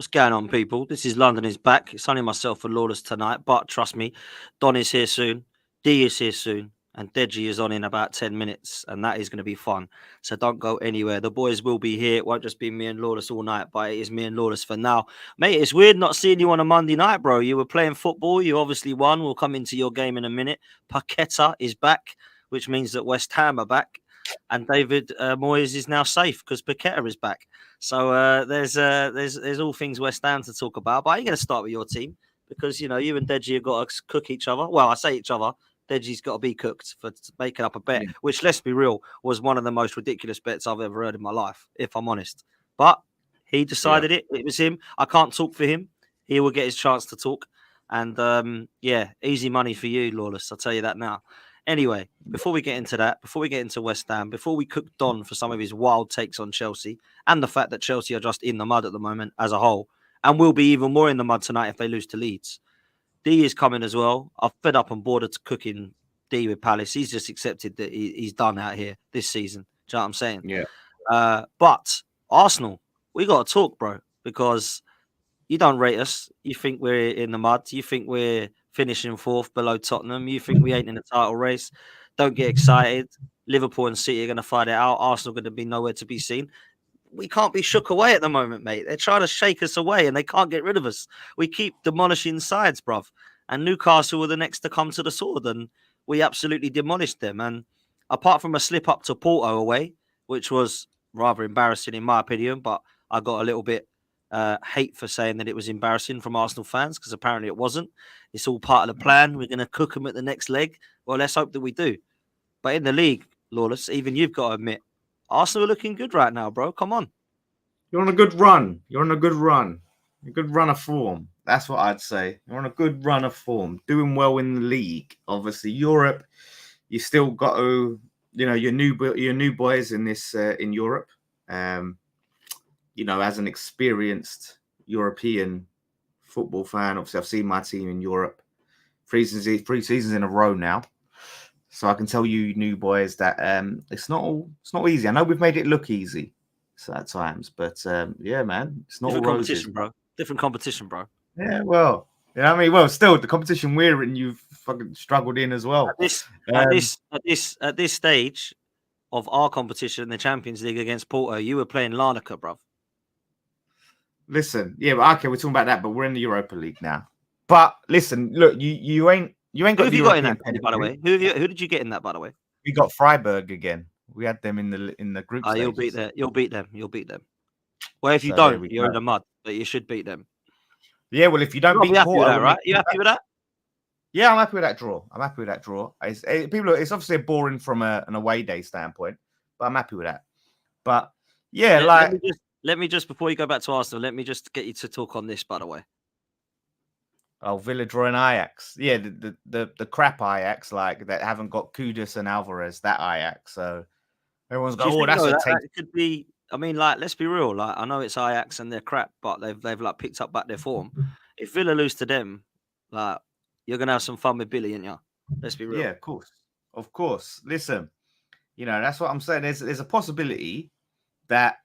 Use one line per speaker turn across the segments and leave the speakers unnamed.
What's going on, people? This is London is back. It's only myself and Lawless tonight, but trust me, Don is here soon, D is here soon, and Deji is on in about 10 minutes, and that is going to be fun. So don't go anywhere. The boys will be here. It won't just be me and Lawless all night, but it is me and Lawless for now. Mate, it's weird not seeing you on a Monday night, bro. You were playing football. You obviously won. We'll come into your game in a minute. Paqueta is back, which means that West Ham are back. And David Moyes is now safe because Paqueta is back. So there's all things West Ham to talk about. But I'm going to start with your team because you and Deji have got to cook each other. Well, I say each other. Deji's got to be cooked for making up a bet, which, let's be real, was one of the most ridiculous bets I've ever heard in my life, if I'm honest. But he decided it. It was him. I can't talk for him. He will get his chance to talk. And easy money for you, Lawless. I'll tell you that now. Anyway, before we get into that, before we get into West Ham, before we cook Don for some of his wild takes on Chelsea and the fact that Chelsea are just in the mud at the moment as a whole and will be even more in the mud tonight if they lose to Leeds. D is coming as well. I've fed up and bored of cooking D with Palace. He's just accepted that he's done out here this season. Do you know what I'm saying?
Yeah.
But Arsenal, we got to talk, bro, because you don't rate us. You think we're in the mud. You think we're finishing fourth below Tottenham. You think we ain't in the title race. Don't get excited. Liverpool and City are going to fight it out. Arsenal going to be nowhere to be seen. We can't be shook away at the moment, mate. They're trying to shake us away and they can't get rid of us. We keep demolishing sides, bruv. And Newcastle were the next to come to the sword and we absolutely demolished them. And apart from a slip up to Porto away, which was rather embarrassing in my opinion, but I got a little bit hate for saying that it was embarrassing from Arsenal fans because apparently it wasn't. It's all part of the plan. We're going to cook them at the next leg. Well, let's hope that we do. But in the league, Lawless, even you've got to admit, Arsenal are looking good right now, bro. Come on.
You're on a good run. You're on a good run. A good run of form. That's what I'd say. You're on a good run of form. Doing well in the league. Obviously, Europe, you still got to, your new boys in this in Europe. As an experienced European football fan, obviously I've seen my team in Europe 3 seasons in a row now. So I can tell you new boys that it's not easy. I know we've made it look easy at times, but man, it's not
different
all
competition,
roses,
bro. Different competition, bro.
Yeah, well, well, still the competition we're in, you've fucking struggled in as well.
At this stage of our competition in the Champions League against Porto, you were playing Larnaca, bruv.
Listen, but okay, we're talking about that, but we're in the Europa League now. But listen, look, you ain't got.
Who have you got in that, by the way? Who did you get in that, by the way?
We got Freiburg again. We had them in the group.
You'll beat them. You'll beat them. Well, if you don't, you're in the mud, but you should beat them.
Yeah, well, if you don't beat
Porto, that, right? You happy with that?
Yeah, I'm happy with that draw. It's obviously boring from an away day standpoint, but I'm happy with that. But yeah,
let me just before you go back to Arsenal, let me just get you to talk on this, by the way.
Oh, Villa drawing Ajax. Yeah, the crap Ajax, like that haven't got Kudus and Alvarez, that Ajax. So everyone's going,
that could be. I mean, like, let's be real. Like, I know it's Ajax and they're crap, but they've like picked up back their form. If Villa lose to them, like, you're gonna have some fun with Billy, ain't you? Let's be real.
Yeah, of course. Listen, that's what I'm saying. There's a possibility that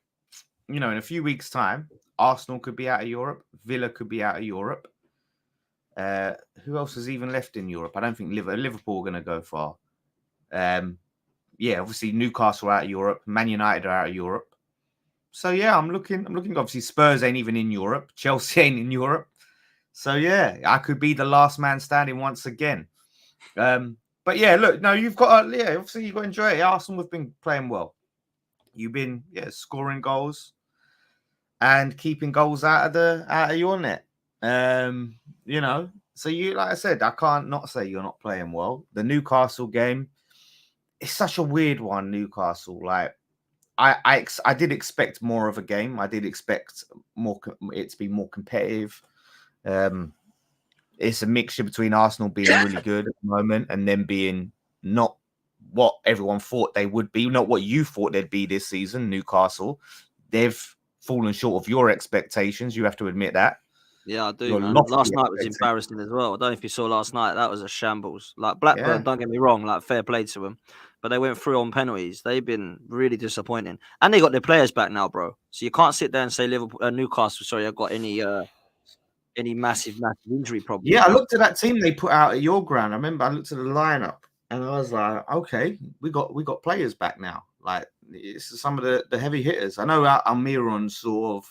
in a few weeks' time, Arsenal could be out of Europe, Villa could be out of Europe. Who else is even left in Europe? I don't think Liverpool are going to go far. Obviously Newcastle out of Europe, Man United are out of Europe. So yeah, I'm looking. Obviously Spurs ain't even in Europe. Chelsea ain't in Europe. So yeah, I could be the last man standing once again. But yeah, look, no, you've got obviously you've got to enjoy it. Arsenal have been playing well. You've been scoring goals and keeping goals out of your net. So you, like I said, I can't not say you're not playing well. The Newcastle game, it's such a weird one. Newcastle, like I did expect more of a game. I did expect it to be more competitive. It's a mixture between Arsenal being really good at the moment and them being not what everyone thought they would be, not what you thought they'd be this season. Newcastle, they've fallen short of your expectations. You have to admit that.
Yeah, I do,
your
man.
lofty
Last night was
expectations.
embarrassing as well. I don't know if you saw last night. That was a shambles. Like
Yeah.
Blackburn, don't get me wrong, like fair play to them, but they went through on penalties. They've been really disappointing, and they got their players back now, bro. So you can't sit there and say Liverpool, Newcastle. Sorry, I got any massive injury problems,
Yeah, I
man.
looked at that team they put out at your ground. I remember I looked at the lineup and I was like, okay, we got players back now. Like it's some of the heavy hitters. I know Almiron's sort of,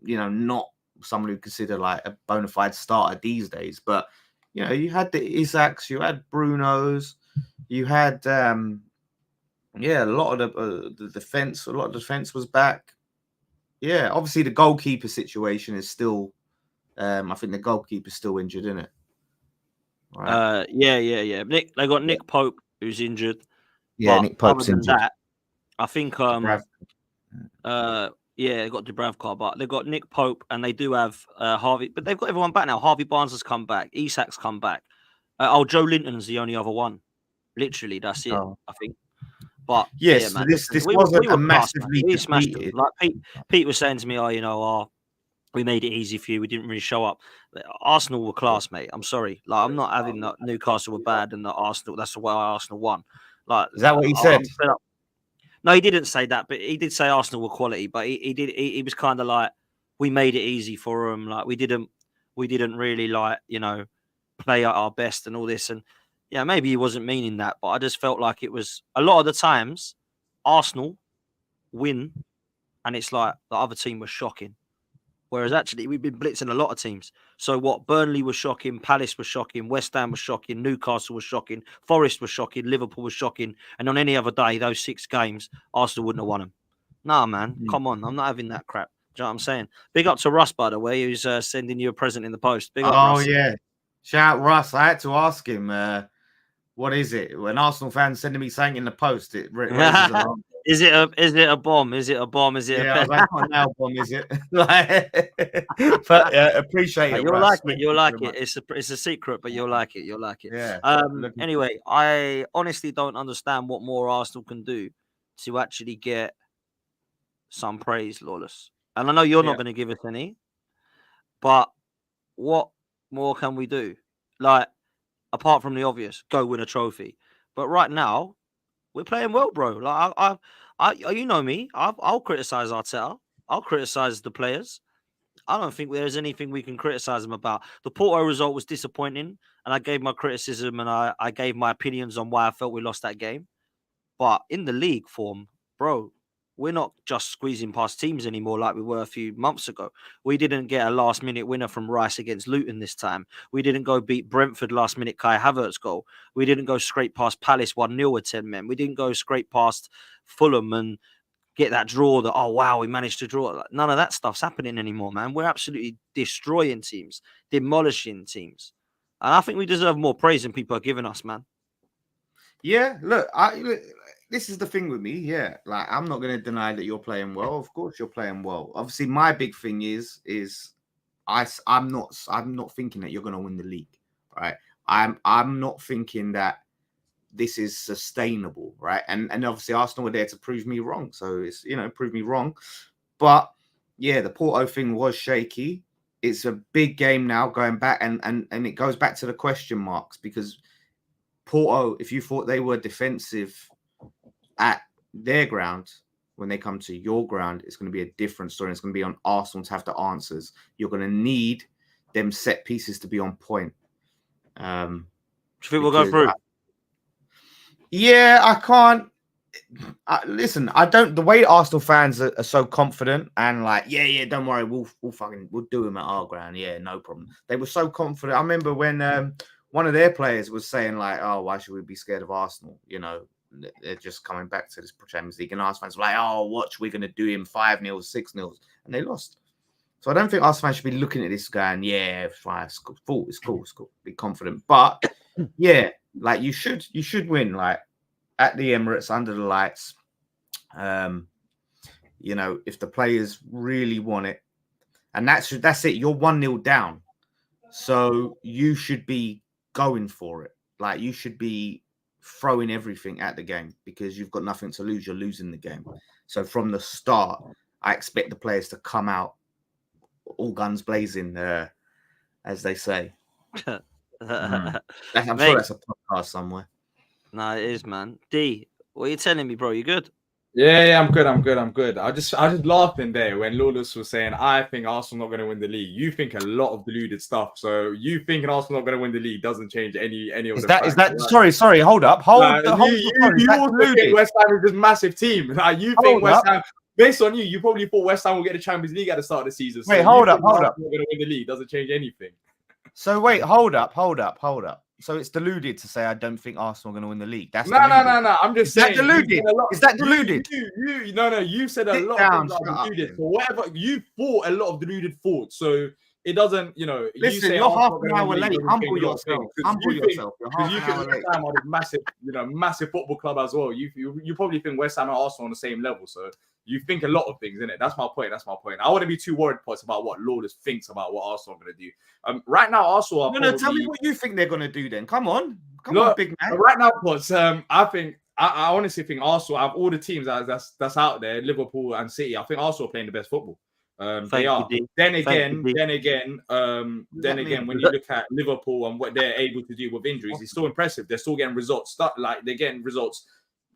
not someone who consider like a bona fide starter these days, but you had the Isaacs, you had Bruno's, you had a lot of the defense. A lot of defense was back. Yeah, obviously the goalkeeper situation is still. I think the goalkeeper's still injured, isn't it? Right.
Yeah. They got Nick Pope who's injured,
Yeah,
but
Nick
other
Pope's
than
injured.
that, I think
Brav-
yeah, they got Dubravka, but they got Nick Pope and they do have Harvey, but they've got everyone back now. Harvey Barnes has come back, Isak's come back. Joe Linton's the only other one. Literally, that's it.
Oh.
I think. But yeah,
Yes,
man,
this
listen, we
wasn't a
were class, man.
massively
We smashed them.
depleted.
Like Pete was saying to me, we made it easy for you. We didn't really show up. Arsenal were class, mate. I'm sorry. Like, I'm not having that Newcastle were bad and that Arsenal. That's why Arsenal won. Like,
Is that what he
I'm
said?
fed up. No, he didn't say that, but he did say Arsenal were quality. But he was kind of like, we made it easy for them. Like, we didn't really like play at our best and all this. And yeah, maybe he wasn't meaning that, but I just felt like it was a lot of the times Arsenal win, and it's like the other team was shocking. Whereas actually we've been blitzing a lot of teams. So what? Burnley was shocking, Palace was shocking, West Ham was shocking, Newcastle was shocking, Forest was shocking, Liverpool was shocking, and on any other day, those 6 games, Arsenal wouldn't have won them. Nah, man, come on, I'm not having that crap. Do you know what I'm saying? Big up to Russ, by the way, who's sending you a present in the post. Big up,
Oh
Russ.
yeah, shout out Russ. I had to ask him. What is it? When Arsenal fans sending me something in the post, it raises alarm.
Is it a bomb? Is it a bomb? Is it
Yeah,
a
I was like, not an album, is it? But appreciate it,
You'll
Russ.
like it.
Thank
You'll
you
like
very
it.
much.
It's a secret, but you'll like it. You'll like it.
Yeah, looking.
Anyway, I honestly don't understand what more Arsenal can do to actually get some praise, Lawless. And I know you're not
Yeah,
going to give us any, but what more can we do? Like, apart from the obvious, go win a trophy. But right now, we're playing well, bro. Like, you know me. I'll criticize Arteta. I'll criticize the players. I don't think there's anything we can criticize him about. The Porto result was disappointing, and I gave my criticism and I gave my opinions on why I felt we lost that game. But in the league form, bro, we're not just squeezing past teams anymore like we were a few months ago. We didn't get a last minute winner from Rice against Luton this time. We didn't go beat Brentford last minute Kai Havertz goal. We didn't go straight past Palace 1-0 with 10 men. We didn't go straight past Fulham and get that draw that, oh, wow, we managed to draw. None of that stuff's happening anymore, man. We're absolutely destroying teams, demolishing teams. And I think we deserve more praise than people are giving us, man.
yeah. Look, this is the thing with me. Yeah, like I'm not going to deny that you're playing well. Of course, you're playing well. Obviously, my big thing is I'm not thinking that you're going to win the league, right? I'm not thinking that this is sustainable, right? And obviously Arsenal were there to prove me wrong. So it's prove me wrong. But yeah, the Porto thing was shaky. It's a big game now going back, and it goes back to the question marks because Porto, if you thought they were defensive at their ground, when they come to your ground, it's going to be a different story. It's going to be on Arsenal to have the answers. You're going to need them set pieces to be on point.
Do you think we'll go through?
Yeah, I can't. Listen, I don't. The way Arsenal fans are so confident and like, yeah, don't worry, we'll do them at our ground. Yeah, no problem. They were so confident. I remember when one of their players was saying like, "Oh, why should we be scared of Arsenal? They're just coming back to this Champions League." And Arsenal fans were like, "Oh, watch, we're going to do him 5-0, 6-0," and they lost. So I don't think Arsenal fans should be looking at this guy and it's cool, it's cool, be confident. But yeah, like you should win like at the Emirates under the lights. If the players really want it, and that's it. You're 1-0 down, so you should be going for it. Like you should be throwing everything at the game because you've got nothing to lose. You're losing the game. So from the start, I expect the players to come out all guns blazing, as they say. I'm
Mate,
sure that's a podcast somewhere.
no, it is, man. D, what are you telling me, bro? You good?
Yeah, I'm good. I just laughing there when Lawless was saying, I think Arsenal not going to win the league. You think a lot of deluded stuff. So you thinking Arsenal not going to win the league doesn't change any of
Is
the
that
facts.
is that
Like,
sorry, hold up.
you also think West Ham is this massive team. Like, you think West Ham, based on you probably thought West Ham will get the Champions League at the start of the season. So
wait, hold up.
Arsenal not going to win the league doesn't change anything.
So wait, hold up. So it's deluded to say I don't think Arsenal are going to win the league. That's
no. I'm just saying.
Is that deluded?
You said a lot of things are deluded. So whatever you thought, a lot of deluded thoughts. So it doesn't,
Listen,
you say
you're half an hour late. Humble yourself.
Because you think West Ham are this massive football club as well. You probably think West Ham and Arsenal on the same level. So you think a lot of things, innit? That's my point. I wouldn't be too worried, Poch, about what Lawless thinks about what Arsenal are going to do. Right now, Arsenal are
No, tell me what you think they're going to do then. Come on, big man.
Right now, Poch, I honestly think Arsenal, out of all the teams that's out there, Liverpool and City, I think Arsenal are playing the best football. They are. Then again, when you look at Liverpool and what they're able to do with injuries, it's still impressive. They're still getting results. They're getting results,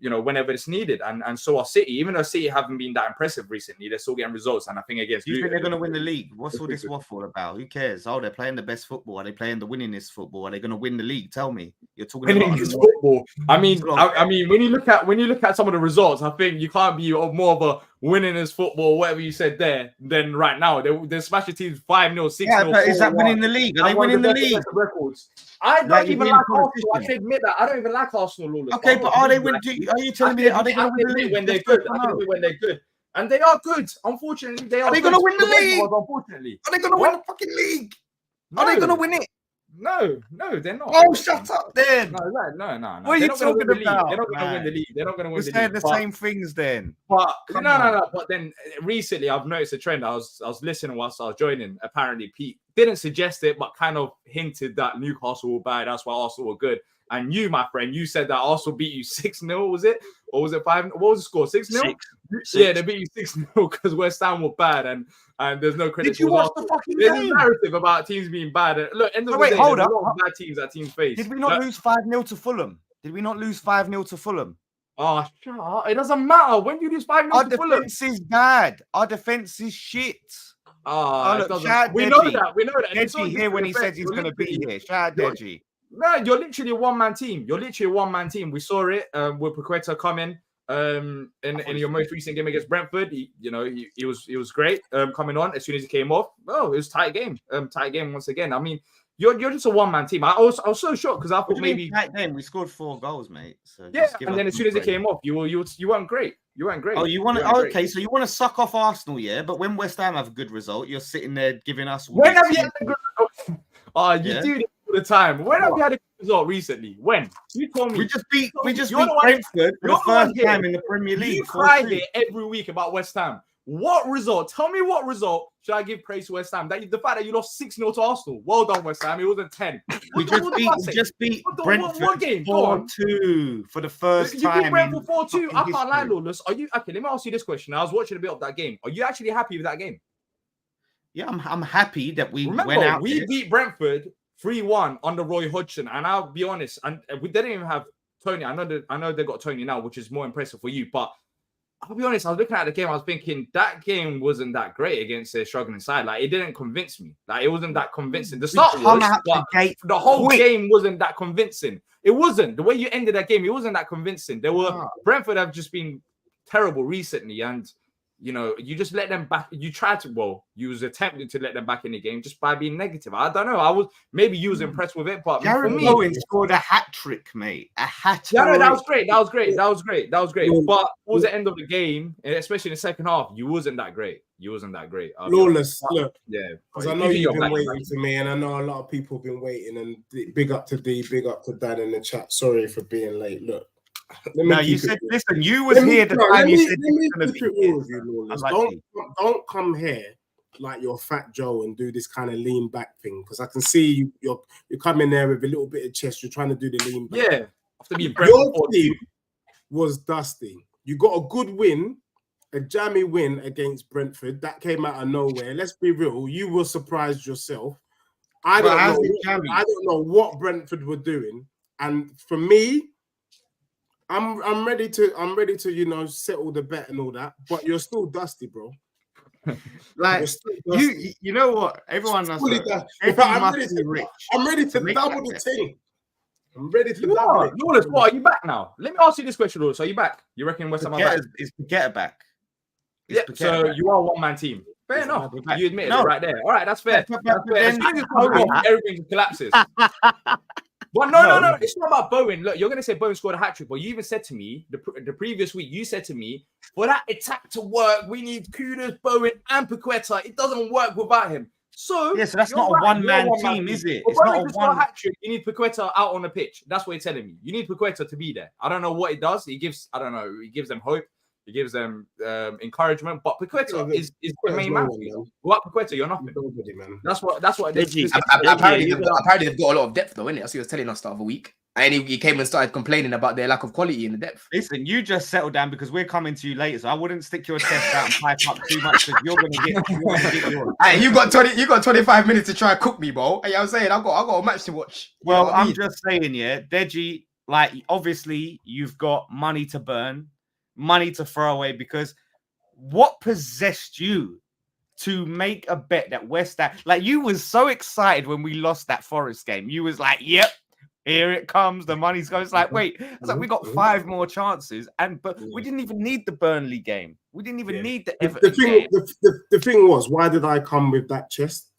whenever it's needed. And so are City. Even though City haven't been that impressive recently, they're still getting results. And I think against
you think they're going to win the league? What's all this waffle about? Who cares? Oh, they're playing the best football. Are they playing the winningest football? Are they going to win the league? Tell me. You're talking about
football. I mean, when you look at some of the results, I think you can't be more of a winningest football, whatever you said there, than right now. They're smashing teams 5-0, 6-0.
Yeah, but is that winning the league? Are they winning the league?
Records. I don't even like Arsenal. I should admit that. I don't even like Arsenal, Lawless.
Okay, but are they winning? Are you telling me are they going to win the league
when they're good? I can when they're good. And they are good. Unfortunately, they are.
Are they going to win the league?
Unfortunately.
Are they going to win the fucking league? Are they going to win it?
No, they're not.
Oh, shut up then.
No.
What are you talking about?
They're not going to win the league. They're not going to win the league.
We're saying the same things then.
But no. But then recently, I've noticed a trend. I was listening whilst I was joining. Apparently, Pete didn't suggest it, but kind of hinted that Newcastle will bad. That's why Arsenal were good. And you, my friend, you said that Arsenal beat you 6-0, was it? Or was it 5? What was the score? 6-0? Yeah, they beat you 6-0 because West Ham were bad and there's no credit.
Did you watch the fucking
game?
There's
a narrative about teams being bad. And look, end of the day,
hold up.
a lot of bad teams that teams face.
Did we not lose 5-0 to Fulham?
Oh, shut up. It doesn't matter. When you lose 5-0 to Fulham.
Our defense is bad. Our defense is shit.
Look,
we
know that.
Deji here when he says he's going to be here. Shout out Deji.
No, you're literally a one-man team. We saw it with Paqueta coming in your most recent game against Brentford. He was great coming on as soon as he came off. Oh, it was tight game once again. I mean, you're just a one-man team. I was so shocked because I thought maybe
tight game. We scored 4 goals, mate. So
yeah, and then as soon as it came off, you weren't great. You weren't great.
Oh, you want to? Okay, so you want to suck off Arsenal, yeah? But when West Ham have a good result, you're sitting there giving us.
When have you had a good result? Oh, you do this all the time. When have you had a good result recently? When? You told me.
We just beat Brentford for the first time in the Premier League.
You cry here every week about West Ham. What result? Tell me what result should I give praise to West Ham? The fact that you lost 6-0 to Arsenal. Well done, West Ham. It wasn't 10.
We just beat Brentford 4-2 for the first time.
You beat Brentford 4-2. I can't lie, Lawless. Are you okay? Let me ask you this question. I was watching a bit of that game. Are you actually happy with that game?
Yeah, I'm happy that we went out.
We beat Brentford 3-1 under Roy Hodgson, and I'll be honest, and we didn't even have Tony. I know they got Tony now, which is more impressive for you, but I'll be honest, I was looking at the game, I was thinking that game wasn't that great against a struggling side. Like, it didn't convince me. Like, it wasn't that convincing. The start was, but the whole game wasn't that convincing. It wasn't. The way you ended that game, it wasn't that convincing. Brentford have just been terrible recently, and you just let them back. You tried to, you was attempting to let them back in the game just by being negative. I don't know. Maybe you was impressed with it, but
Jared
for me,
Bowen scored a hat trick, mate. A hat trick.
Yeah, no, that was great. But towards the end of the game, especially in the second half, you wasn't that great.
Lawless, look.
Yeah.
Because I know you've been waiting for me, and I know a lot of people have been waiting. And big up to D, big up to Dad in the chat. Sorry for being late. Look.
No, you said, listen, you was here the time you said
don't come here like you're Fat Joe and do this kind of lean back thing, because I can see you're coming there with a little bit of chest. You're trying to do the lean back.
Yeah.
Your team was dusty. You got a good win a jammy win against Brentford that came out of nowhere. Let's be real, you were surprised yourself. I don't know what Brentford were doing, and for me, I'm ready to settle the bet and all that. But you're still dusty, bro.
Like you know what? Everyone knows.
I'm ready to double the thing. I'm ready to double it.
Lawless, what, are you back now? Let me ask you this question, Lawless. Are you back? You reckon West Ham are back?
Is Paqueta back?
So you are one-man team. Fair enough. You admitted it right there. All right, that's fair. Everything collapses. But no. It's not about Bowen. Look, you're going to say Bowen scored a hat-trick, but you even said to me, the previous week, you said to me, for that attack to work, we need Kudus, Bowen, and Paqueta. It doesn't work without him. So
that's not a one-man team, is it?
It's not a one hat-trick. You need Paqueta out on the pitch. That's what you're telling me. You need Paqueta to be there. I don't know what it does. He gives them hope. He gives them encouragement. But Paqueta is the main man. Without Paqueta, you're nothing. Man. That's what.
Apparently, they've got a lot of depth, though, innit? That's what he was telling us the other week. And he came and started complaining about their lack of quality in the depth.
Listen, you just settle down because we're coming to you later. So I wouldn't stick your chest out and pipe up too much because you're gonna get yours.
Hey, you got 25 minutes to try and cook me, bro. Hey, I'm saying I got a match to watch.
Well, I'm just saying, yeah, Deji, like obviously you've got money to burn, money to throw away, because what possessed you to make a bet that West Ham, like you was so excited when we lost that Forest game. You was like, yep. Here it comes. The money's going. It's like, wait. It's like we got 5 more chances, but we didn't even need the Burnley game. We didn't even need the Everton game.
The thing was, why did I come with that chest?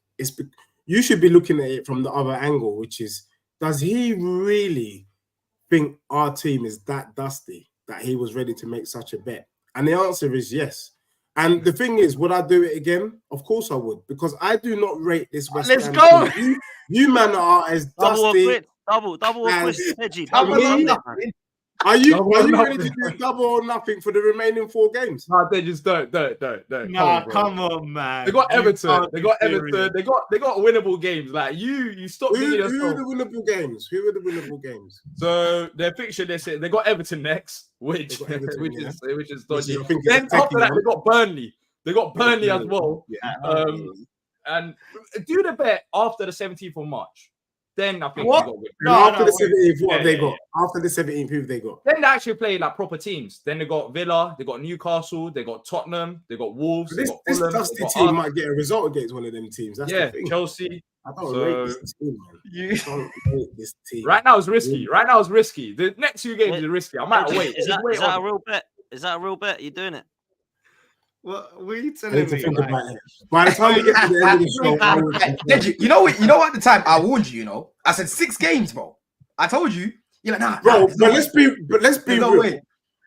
You should be looking at it from the other angle, which is, does he really think our team is that dusty that he was ready to make such a bet? And the answer is yes. And the thing is, would I do it again? Of course I would, because I do not rate this West Ham.
Let's go.
You man are as dusty.
Double or quit, Deji.
Are you ready to do double or nothing for the remaining 4 games?
No, they just don't.
Nah, come on, man.
They got Everton. They got winnable games. Like you stop.
Who are the winnable games?
So their picture, they said they got Everton next, which is dodgy. Then after that, they got Burnley. They got Burnley as well. Yeah. And do the bet after the 17th of March. Then I think
after the 17th, what have they got? After the 17th, who have they got?
Then they actually play like proper teams. Then they got Villa, they got Newcastle, they got Tottenham, they got Wolves.
This dusty team might get a result against one of them teams. That's the thing.
Chelsea.
I don't rate this team, man. I don't rate this team.
Right now it's risky. The next 2 games are risky. I might wait.
Is that a real bet? Is that a real bet? You doing it?
What are you telling me?
By the time we get to the end of the show,
you know what? At the time, I warned you. You know, I said 6 games, bro. I told you. You're like, nah,
bro. Let's be real.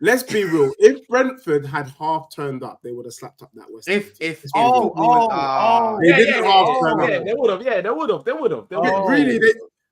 Let's be real. If Brentford had half turned up, they would have slapped up that West Ham.
They
didn't half turn up.
They would have.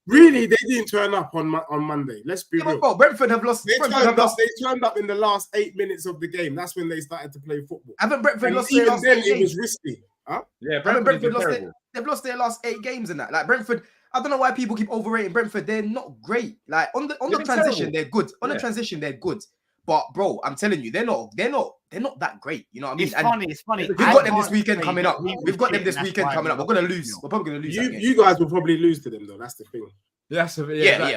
Really, they didn't turn up on Monday. Let's be real.
Bro, Brentford have lost.
They turned up in the last 8 minutes of the game. That's when they started to play football.
Haven't Brentford lost
even
their last
then,
8
it
games?
was risky. Huh?
Yeah,
Brentford lost they've lost their last 8 games in that. Like Brentford, I don't know why people keep overrating Brentford. They're not great. Like on the transition, they're good. On the transition, they're good. But bro, I'm telling you, they're not that great. You know what I mean?
It's funny.
We've got them this weekend coming up. We're probably gonna lose. We're probably gonna lose.
You guys will probably lose to them though. That's the thing.
Yeah,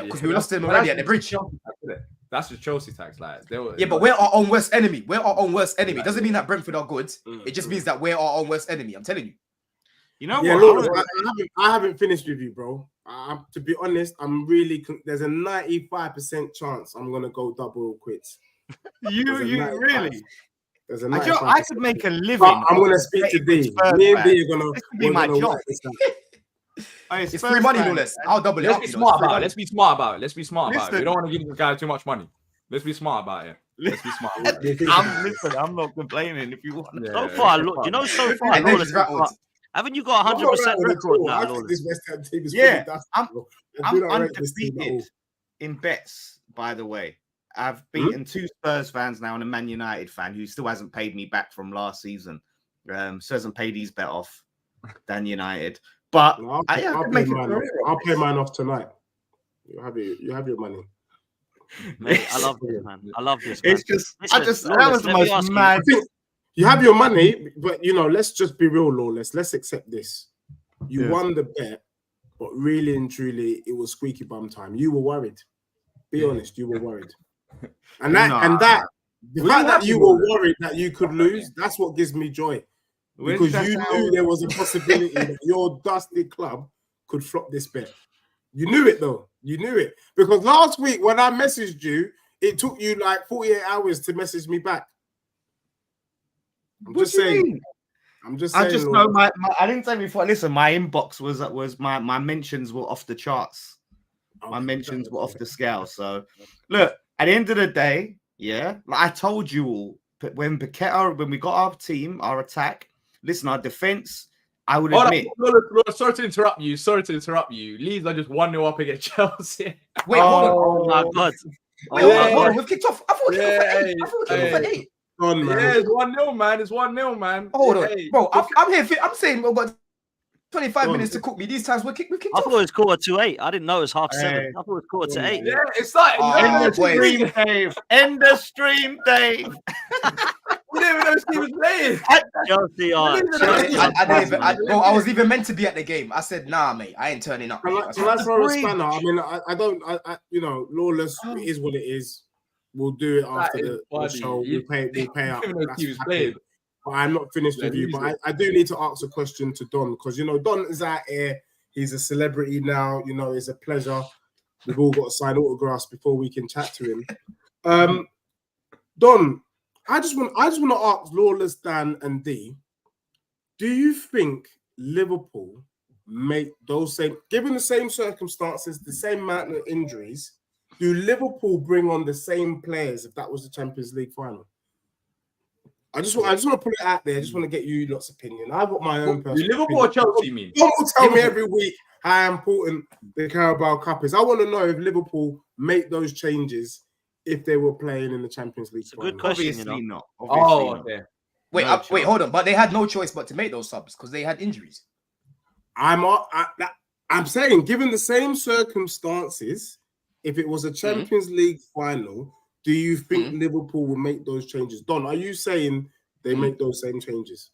because we lost them already at the bridge.
That's just Chelsea tax, like.
But we're our own worst enemy. It doesn't mean that Brentford are good. It just means that we're our own worst enemy. I'm telling you.
You know
what? I haven't finished with you, bro. To be honest, I'm really. There's a 95% chance I'm gonna go double or quits.
You really?
There's a
I could make a living.
I'm gonna speak to D. Me and D are gonna.
This could be my job.
It's free money, Lawless. I'll double it.
Let's be smart about it. We don't want to give this guy too much money. Let's be smart about it.
I'm not complaining. If you want,
so far, look, you know, Lawless, haven't you got 100% record now, Lawless?
This West Ham team is
I'm undefeated in bets. By the way, I've beaten 2 Spurs fans now and a Man United fan who still hasn't paid me back from last season. So hasn't paid his bet off than United. But
I'll pay mine off tonight. You have your money.
Mate, I love this, man.
It's just, that was the most mad.
You have your money, but let's just be real, Lawless. Let's accept this. You won the bet, but really and truly, it was squeaky bum time. You were worried. Be honest, you were worried. And the fact that you were worried that you could lose, that's what gives me joy. Because you knew there was a possibility that your dusty club could flop this bet. You knew it, though. You knew it. Because last week, when I messaged you, it took you like 48 hours to message me back. I'm just saying. I just
know I didn't say before. Listen, my inbox was my mentions were off the charts. My mentions were off the scale. So look, at the end of the day, like I told you all, when we got our team, our attack, listen, our defense, I would admit.
Sorry to interrupt you. Leeds are just 1-0 up against Chelsea.
Wait, hold on.
Oh my God.
Hold on. We've kicked off. I thought we kicked off at 8.
It's 1-0, man. It's 1-0, man.
Hold on, bro. I'm here. I'm saying we've got 25 minutes to cook me. These times we're kicked off.
I thought it was 8:45. I didn't know it was 7:30. I thought it was 8:45.
Yeah, it's like
End the stream, Dave.
We didn't even know Steve was playing.
Chelsea are.
I was even meant to be at the game. I said, nah, mate, I ain't turning up.
So that's for a spanner. I mean, I don't, Lawless, it is what it is. We'll do it after the show. We'll pay up. But I'm not finished with you. But I do need to ask a question to Don, because Don is out here. He's a celebrity now. It's a pleasure. We've all got to sign autographs before we can chat to him. Don, I just want to ask Lawless, Dan, and D. Do you think Liverpool make those given the same circumstances, the same amount of injuries? Do Liverpool bring on the same players if that was the Champions League final? I just want to put it out there. I just want to get you lot's opinion. I've got my own personal
Liverpool
opinion.
or Chelsea, you mean?
Don't tell me every week how important the Carabao Cup is. I want to know if Liverpool make those changes if they were playing in the Champions League.
It's a good question.
Obviously not.
Okay. Wait, hold on. But they had no choice but to make those subs because they had injuries.
I'm saying, given the same circumstances, if it was a Champions League final, do you think Liverpool will make those changes? Don, are you saying they make those same changes?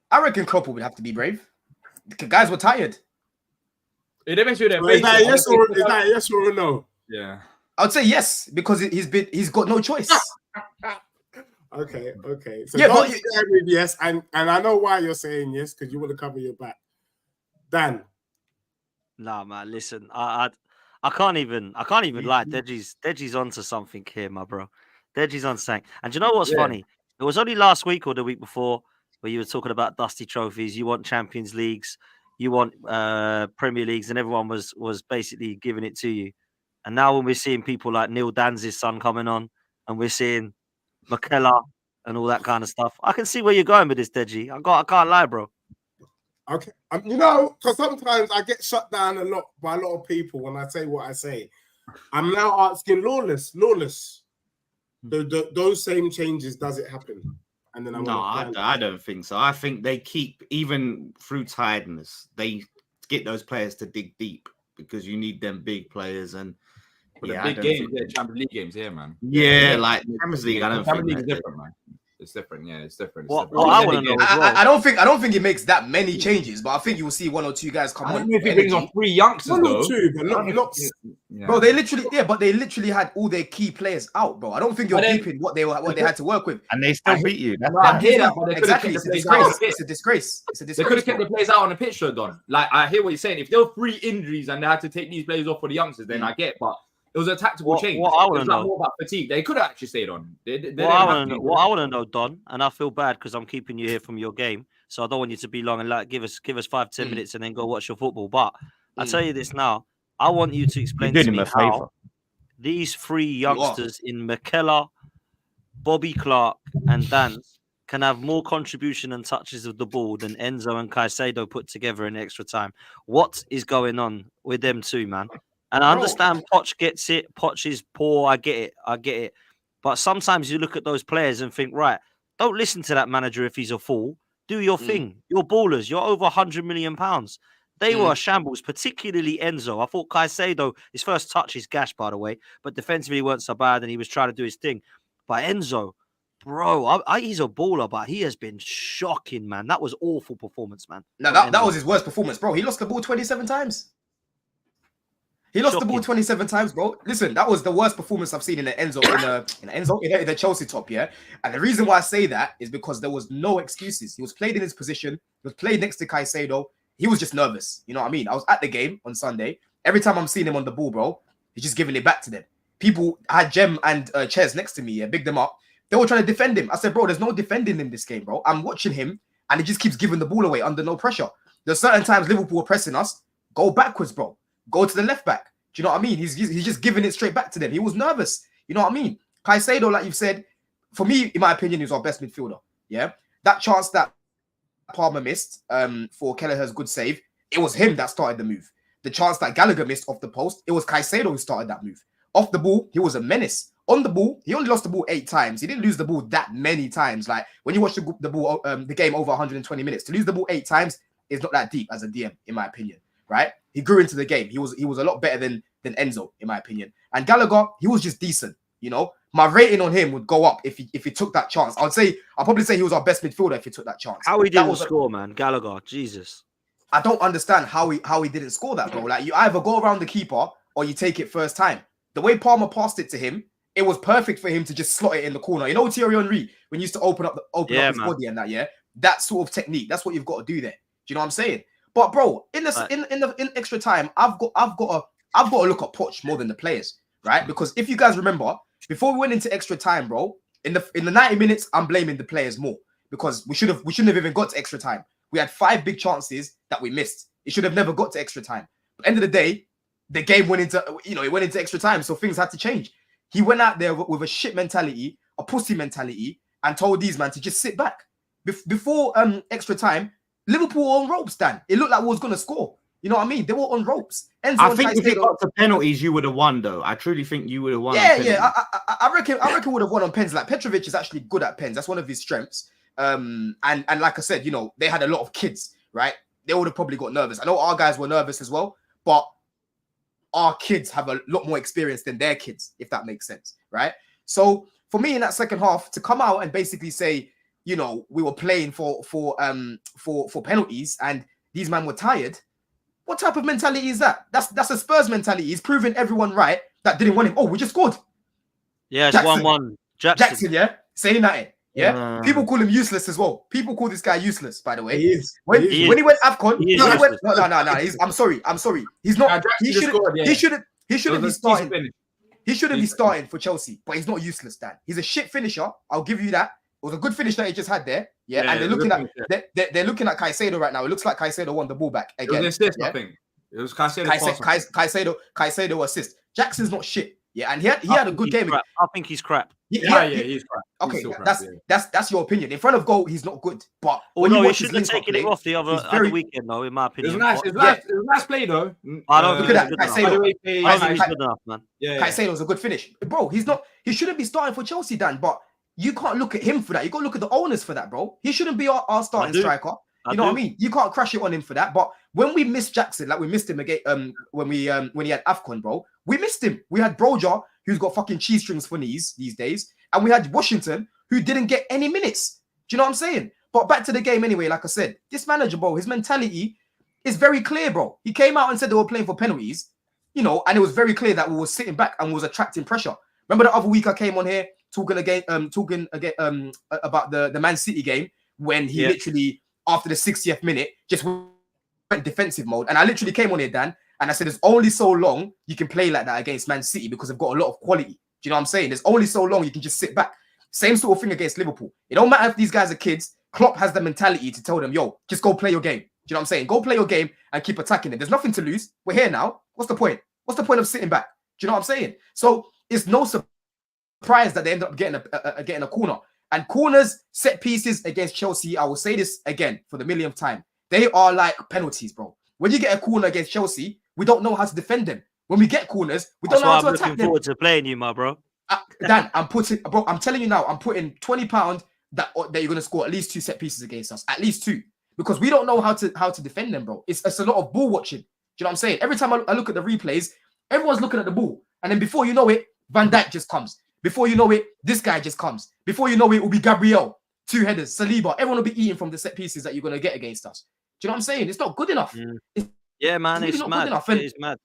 I reckon Klopp would have to be brave. The guys were tired.
It depends who they're
Is that a yes or a no?
Yeah.
I would say yes, because he's got no choice.
Okay. So yeah, with yes, and I know why you're saying yes, because you want to cover your back. Dan.
Nah, man, listen, I can't even lie. Deji's onto something here, my bro. Deji's on something. And do you know what's funny? It was only last week or the week before where you were talking about dusty trophies. You want Champions Leagues, you want Premier Leagues, and everyone was basically giving it to you. And now when we're seeing people like Neil Danz's son coming on, and we're seeing McKellar and all that kind of stuff, I can see where you're going with this, Deji. I can't lie, bro.
Okay, because sometimes I get shut down a lot by a lot of people when I say what I say. I'm now asking Lawless, those same changes, does it happen? And then
I don't think so. I think they keep, even through tiredness, they get those players to dig deep because you need them big players and
big games, Champions League games here, man.
Yeah, like Champions League. I don't think
League is different, man. It's different, yeah. It's different.
I want to know.
I don't think it makes that many changes, but I think you will see one or two guys come on.
I don't know if he brings on 3 youngsters, though.
Not.
Bro, they literally had all their key players out, bro. I don't think you're keeping what they had to work with,
and they still beat you.
Exactly, it's a disgrace. It's a disgrace.
They could have kept the players out on the pitch, though, Don. Like, I hear what you're saying. If there were 3 injuries and they had to take these players off for the youngsters, then I get. But it was a tactical change.
What I want to know
more about fatigue. They could have actually stayed on.
What I want to know, Don, and I feel bad because I'm keeping you here from your game, so I don't want you to be long and like give us 5-10 minutes and then go watch your football. But I tell you this now, I want you to explain to me how these 3 youngsters in McKellar, Bobby Clark, and Danz can have more contribution and touches of the ball than Enzo and Caicedo put together in extra time. What is going on with them 2, man? And I understand Poch gets it. Poch is poor. I get it. But sometimes you look at those players and think, right, don't listen to that manager if he's a fool. Do your thing. You're ballers. You're over £100 million. They were a shambles, particularly Enzo. I thought Caicedo, his first touch is gash, by the way, but defensively he weren't so bad and he was trying to do his thing. But Enzo, Bro, he's a baller, but he has been shocking, man. That was awful performance, man.
No, that was his worst performance, bro. He lost the ball 27 times. He lost the ball 27 times, bro. Listen, that was the worst performance I've seen in the Enzo in the Chelsea top, yeah. And the reason why I say that is because there was no excuses. He was played in his position. He was played next to Caicedo. He was just nervous. You know what I mean? I was at the game on Sunday. Every time I'm seeing him on the ball, bro, he's just giving it back to them. People had Jem and Ches next to me, yeah, bigged them up. They were trying to defend him. I said, bro, there's no defending in this game, bro. I'm watching him, and he just keeps giving the ball away under no pressure. There's certain times Liverpool are pressing us. Go backwards, bro. Go to the left back. Do you know what I mean? He's just giving it straight back to them. He was nervous. You know what I mean? Caicedo, like you've said, for me, in my opinion, is our best midfielder. Yeah, that chance that Palmer missed for Kelleher's good save, it was him that started the move. The chance that Gallagher missed off the post, it was Caicedo who started that move. Off the ball, he was a menace. On the ball, he only lost the ball 8 times. He didn't lose the ball that many times. Like when you watch the game over 120 minutes, to lose the ball 8 times is not that deep as a DM, in my opinion. Right? He grew into the game. He was a lot better than Enzo, in my opinion. And Gallagher, he was just decent. You know, my rating on him would go up if he took that chance. I'll probably say he was our best midfielder if he took that chance.
How he didn't score, man, Gallagher, Jesus.
I don't understand how he didn't score that, bro. Like you either go around the keeper or you take it first time. The way Palmer passed it to him, it was perfect for him to just slot it in the corner. You know, Thierry Henry, when he used to open up his body and that, yeah, that sort of technique. That's what you've got to do there. Do you know what I'm saying? But bro, in extra time, I've got to look at Poch more than the players, right? Because if you guys remember, before we went into extra time, bro, in the 90 minutes, I'm blaming the players more because we shouldn't have even got to extra time. We had 5 big chances that we missed. It should have never got to extra time. But end of the day, the game went into extra time, so things had to change. He went out there with a shit mentality, a pussy mentality, and told these man to just sit back. Before extra time, Liverpool were on ropes, Dan. It looked like we was going to score. You know what I mean? They were on ropes. Enzo
I think if it got to penalties, you would have won, though. I truly think you would have won.
Yeah. I reckon would have won on pens. Like Petrovic is actually good at pens. That's one of his strengths. And like I said, you know, they had a lot of kids, right? They would have probably got nervous. I know our guys were nervous as well, but our kids have a lot more experience than their kids, if that makes sense, right? So for me in that second half, to come out and basically say, you know, we were playing for penalties and these men were tired. What type of mentality is that? That's a Spurs mentality. He's proving everyone right that didn't want him. Oh, we just scored.
Yeah, it's 1-1.
Jackson, yeah? Saying that, yeah? People call him useless as well. People call this guy useless, by the way.
He is.
When he went AFCON, no. I'm sorry. He's not. He shouldn't be starting. He shouldn't be starting for Chelsea, but he's not useless, Dan. He's a shit finisher. I'll give you that. It was a good finish that he just had there. Yeah, and they're looking at Caicedo right now. It looks like Caicedo won the ball back again.
It was an assist, I think. It was Caicedo.
Caicedo assist. Jackson's not shit. Yeah, and he had a good game.
I think he's crap.
He's crap.
Okay, that's your opinion. In front of goal, he's not good. But
he shouldn't have taken it off the other weekend, though. In my opinion,
it was nice play though.
I don't think
that
he's good enough, man.
Caicedo's a good finish, bro. He's not. He shouldn't be starting for Chelsea, Dan. But you can't look at him for that. You got to look at the owners for that, bro. He shouldn't be our starting striker. You know what I mean? You can't crash it on him for that. But when we missed Jackson, like we missed him again, when he had AFCON, bro, we missed him. We had Broja, who's got fucking cheese strings for knees these days, and we had Washington, who didn't get any minutes. Do you know what I'm saying? But back to the game anyway. Like I said, this manager, bro, his mentality is very clear, bro. He came out and said they were playing for penalties, you know, and it was very clear that we were sitting back and was attracting pressure. Remember the other week I came on here talking about the Man City game when he literally after the 60th minute just went defensive mode, and I literally came on here, Dan, and I said there's only so long you can play like that against Man City because they've got a lot of quality. Do you know what I'm saying? There's only so long you can just sit back. Same sort of thing against Liverpool. It don't matter if these guys are kids. Klopp has the mentality to tell them, yo, just go play your game. Do you know what I'm saying? Go play your game and keep attacking it. There's nothing to lose. We're here now. What's the point? What's the point of sitting back? Do you know what I'm saying? So it's no surprise that they end up getting a corner. And corners, set pieces against Chelsea, I will say this again for the millionth time. They are like penalties, bro. When you get a corner against Chelsea, we don't know how to defend them. When we get corners, we don't know how to attack them. I'm
looking forward to playing you, my bro.
Dan, I'm telling you now, I'm putting £20 that you're going to score at least 2 set pieces against us. At least 2. Because we don't know how to defend them, bro. It's a lot of ball watching. Do you know what I'm saying? Every time I look at the replays, everyone's looking at the ball. And then before you know it, Van Dijk just comes. Before you know it, this guy just comes. Before you know it will be Gabriel, 2 headers, Saliba. Everyone will be eating from the set pieces that you're going to get against us. Do you know what I'm saying? It's not good enough.
Yeah, man,
really
it's
not
mad.
good enough. And,
It's mad.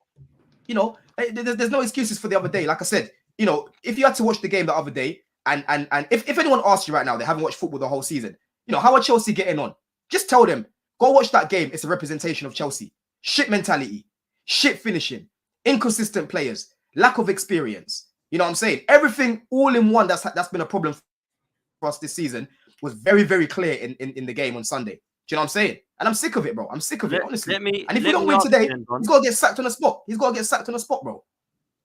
you know, there's no excuses for the other day. Like I said, you know, if you had to watch the game the other day, and if anyone asks you right now, they haven't watched football the whole season, you know, how are Chelsea getting on? Just tell them, go watch that game. It's a representation of Chelsea. Shit mentality, shit finishing, inconsistent players, lack of experience. You know what I'm saying? Everything all in one that's been a problem for us this season was very, very clear in the game on Sunday. Do you know what I'm saying? And I'm sick of it, bro. I'm sick of it, honestly. And if we don't win today, he's got to get sacked on the spot. He's got to get sacked on the spot, bro.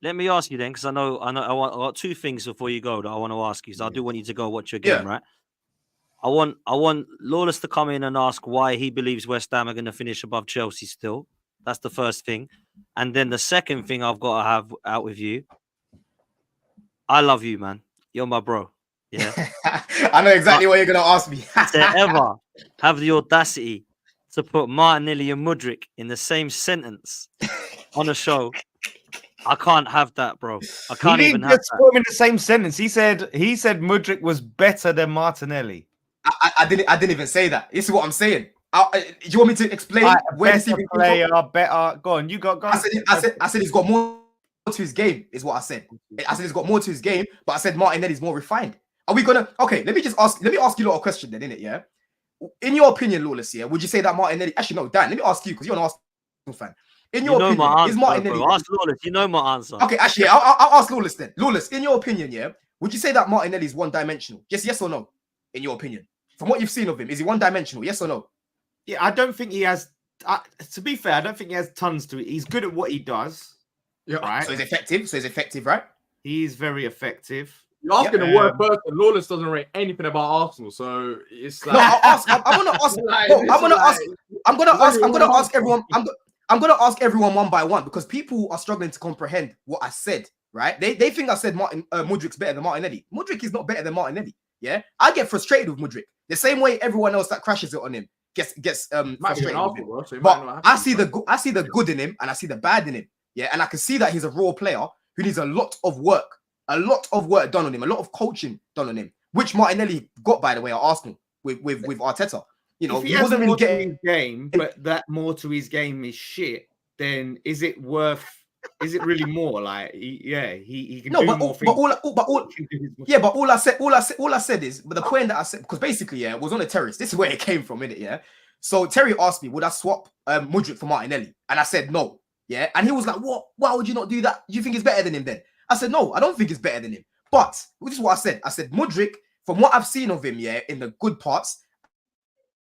Let me ask you then, because I got 2 things before you go that I want to ask you. So I do want you to go watch your game, right? I want Lawless to come in and ask why he believes West Ham are going to finish above Chelsea still. That's the first thing. And then the second thing I've got to have out with you. I love you, man. You're my bro. Yeah.
I know exactly what you're going to ask me.
To ever have the audacity to put Martinelli and Mudryk in the same sentence on a show, I can't have that, bro. I can't even have that.
Put him in the same sentence. He said Mudryk was better than Martinelli.
I didn't even say that. This is what I'm saying. Do you want me to explain where this even
player better? Go on, go.
I said he's got more to his game, is what I said. I said he's got more to his game, but I said Martinelli's more refined. Are we gonna? Okay, let me ask you a little question then, innit? Yeah. In your opinion, Lawless, yeah, would you say that Martinelli? Actually, no, Dan. Let me ask you because you're an Arsenal fan. In your opinion, is Martinelli?
Ask Lawless. You know my answer.
Okay, actually, I'll ask Lawless then. Lawless, in your opinion, yeah, would you say that Martinelli is one-dimensional? Just yes or no? In your opinion, from what you've seen of him, is he one-dimensional? Yes or no?
Yeah, I don't think he has. To be fair, I don't think he has tons to it. He's good at what he does.
Yeah, right. So he's effective. Right?
He's very effective.
You're asking the word person. Lawless doesn't rate anything about Arsenal, so it's like.
No, I'm gonna ask everyone. I'm gonna ask everyone one by one because people are struggling to comprehend what I said. Right? They think I said Mudryk's better than Martinelli. Mudryk is not better than Martinelli. Yeah, I get frustrated with Mudryk the same way everyone else that crashes it on him gets frustrated with him.
Bro, so
but I see the good in him and I see the bad in him. Yeah, and I can see that he's a raw player who needs a lot of work done on him, a lot of coaching done on him, which Martinelli got, by the way, at Arsenal with Arteta. You know,
he wasn't really getting his game, but that more to his game is shit. Then is it really more? Like, he can do more things.
But all I said is, but the point that I said, because basically, it was on a terrace. This is where it came from, innit? Yeah. So Terry asked me, would I swap Mudryk for Martinelli? And I said no. Yeah, and he was like, "What? Why would you not do that? Do you think he's better than him then?" I said, "No, I don't think he's better than him." But this is what I said. I said, Mudryk, from what I've seen of him, in the good parts,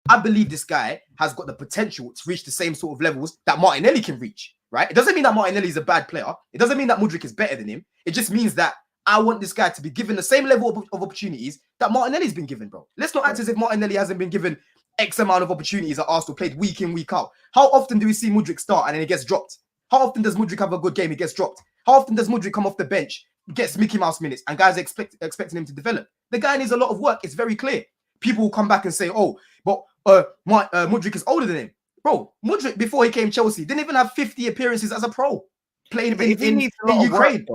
I believe this guy has got the potential to reach the same sort of levels that Martinelli can reach. Right? It doesn't mean that Martinelli is a bad player. It doesn't mean that Mudryk is better than him. It just means that I want this guy to be given the same level of opportunities that Martinelli's been given, bro. Let's not act as if Martinelli hasn't been given X amount of opportunities at Arsenal, played week in, week out. How often do we see Mudryk start and then he gets dropped? How often does Mudryk have a good game? He gets dropped. How often does Mudryk come off the bench, gets Mickey Mouse minutes, and guys expecting him to develop? The guy needs a lot of work. It's very clear. People will come back and say, "Oh, but Mudryk is older than him." Bro, Mudryk, before he came Chelsea, didn't even have 50 appearances as a pro. Playing in Ukraine.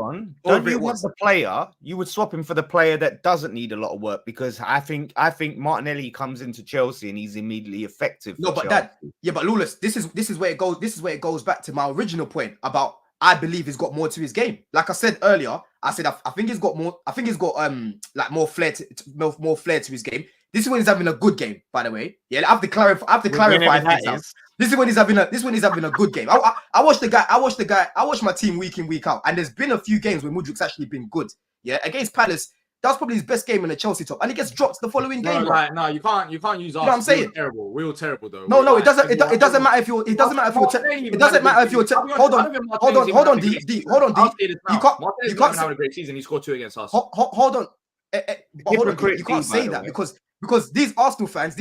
Don't you want the player? You would swap him for the player that doesn't need a lot of work, because I think Martinelli comes into Chelsea and he's immediately effective.
No, but but Lawless, this is where it goes. This is where it goes back to my original point about I believe he's got more to his game. Like I said earlier, I think he's got more. I think he's got like more flair to his game. This is when he's having a good game, by the way. Yeah, I have to clarify things out. This is when he's having a good game. I watch my team week in, week out, and there's been a few games where Mudryk's actually been good. Yeah, against Palace, that was probably his best game in the Chelsea top, and he gets dropped the following game.
No, you can't use us. You know what I'm saying? We were terrible though.
No, it doesn't. It doesn't matter if you're. It doesn't matter if you're. Hold on, D. You can't
have a great season. He scored 2 against us.
Hold on. You can't say that because these Arsenal fans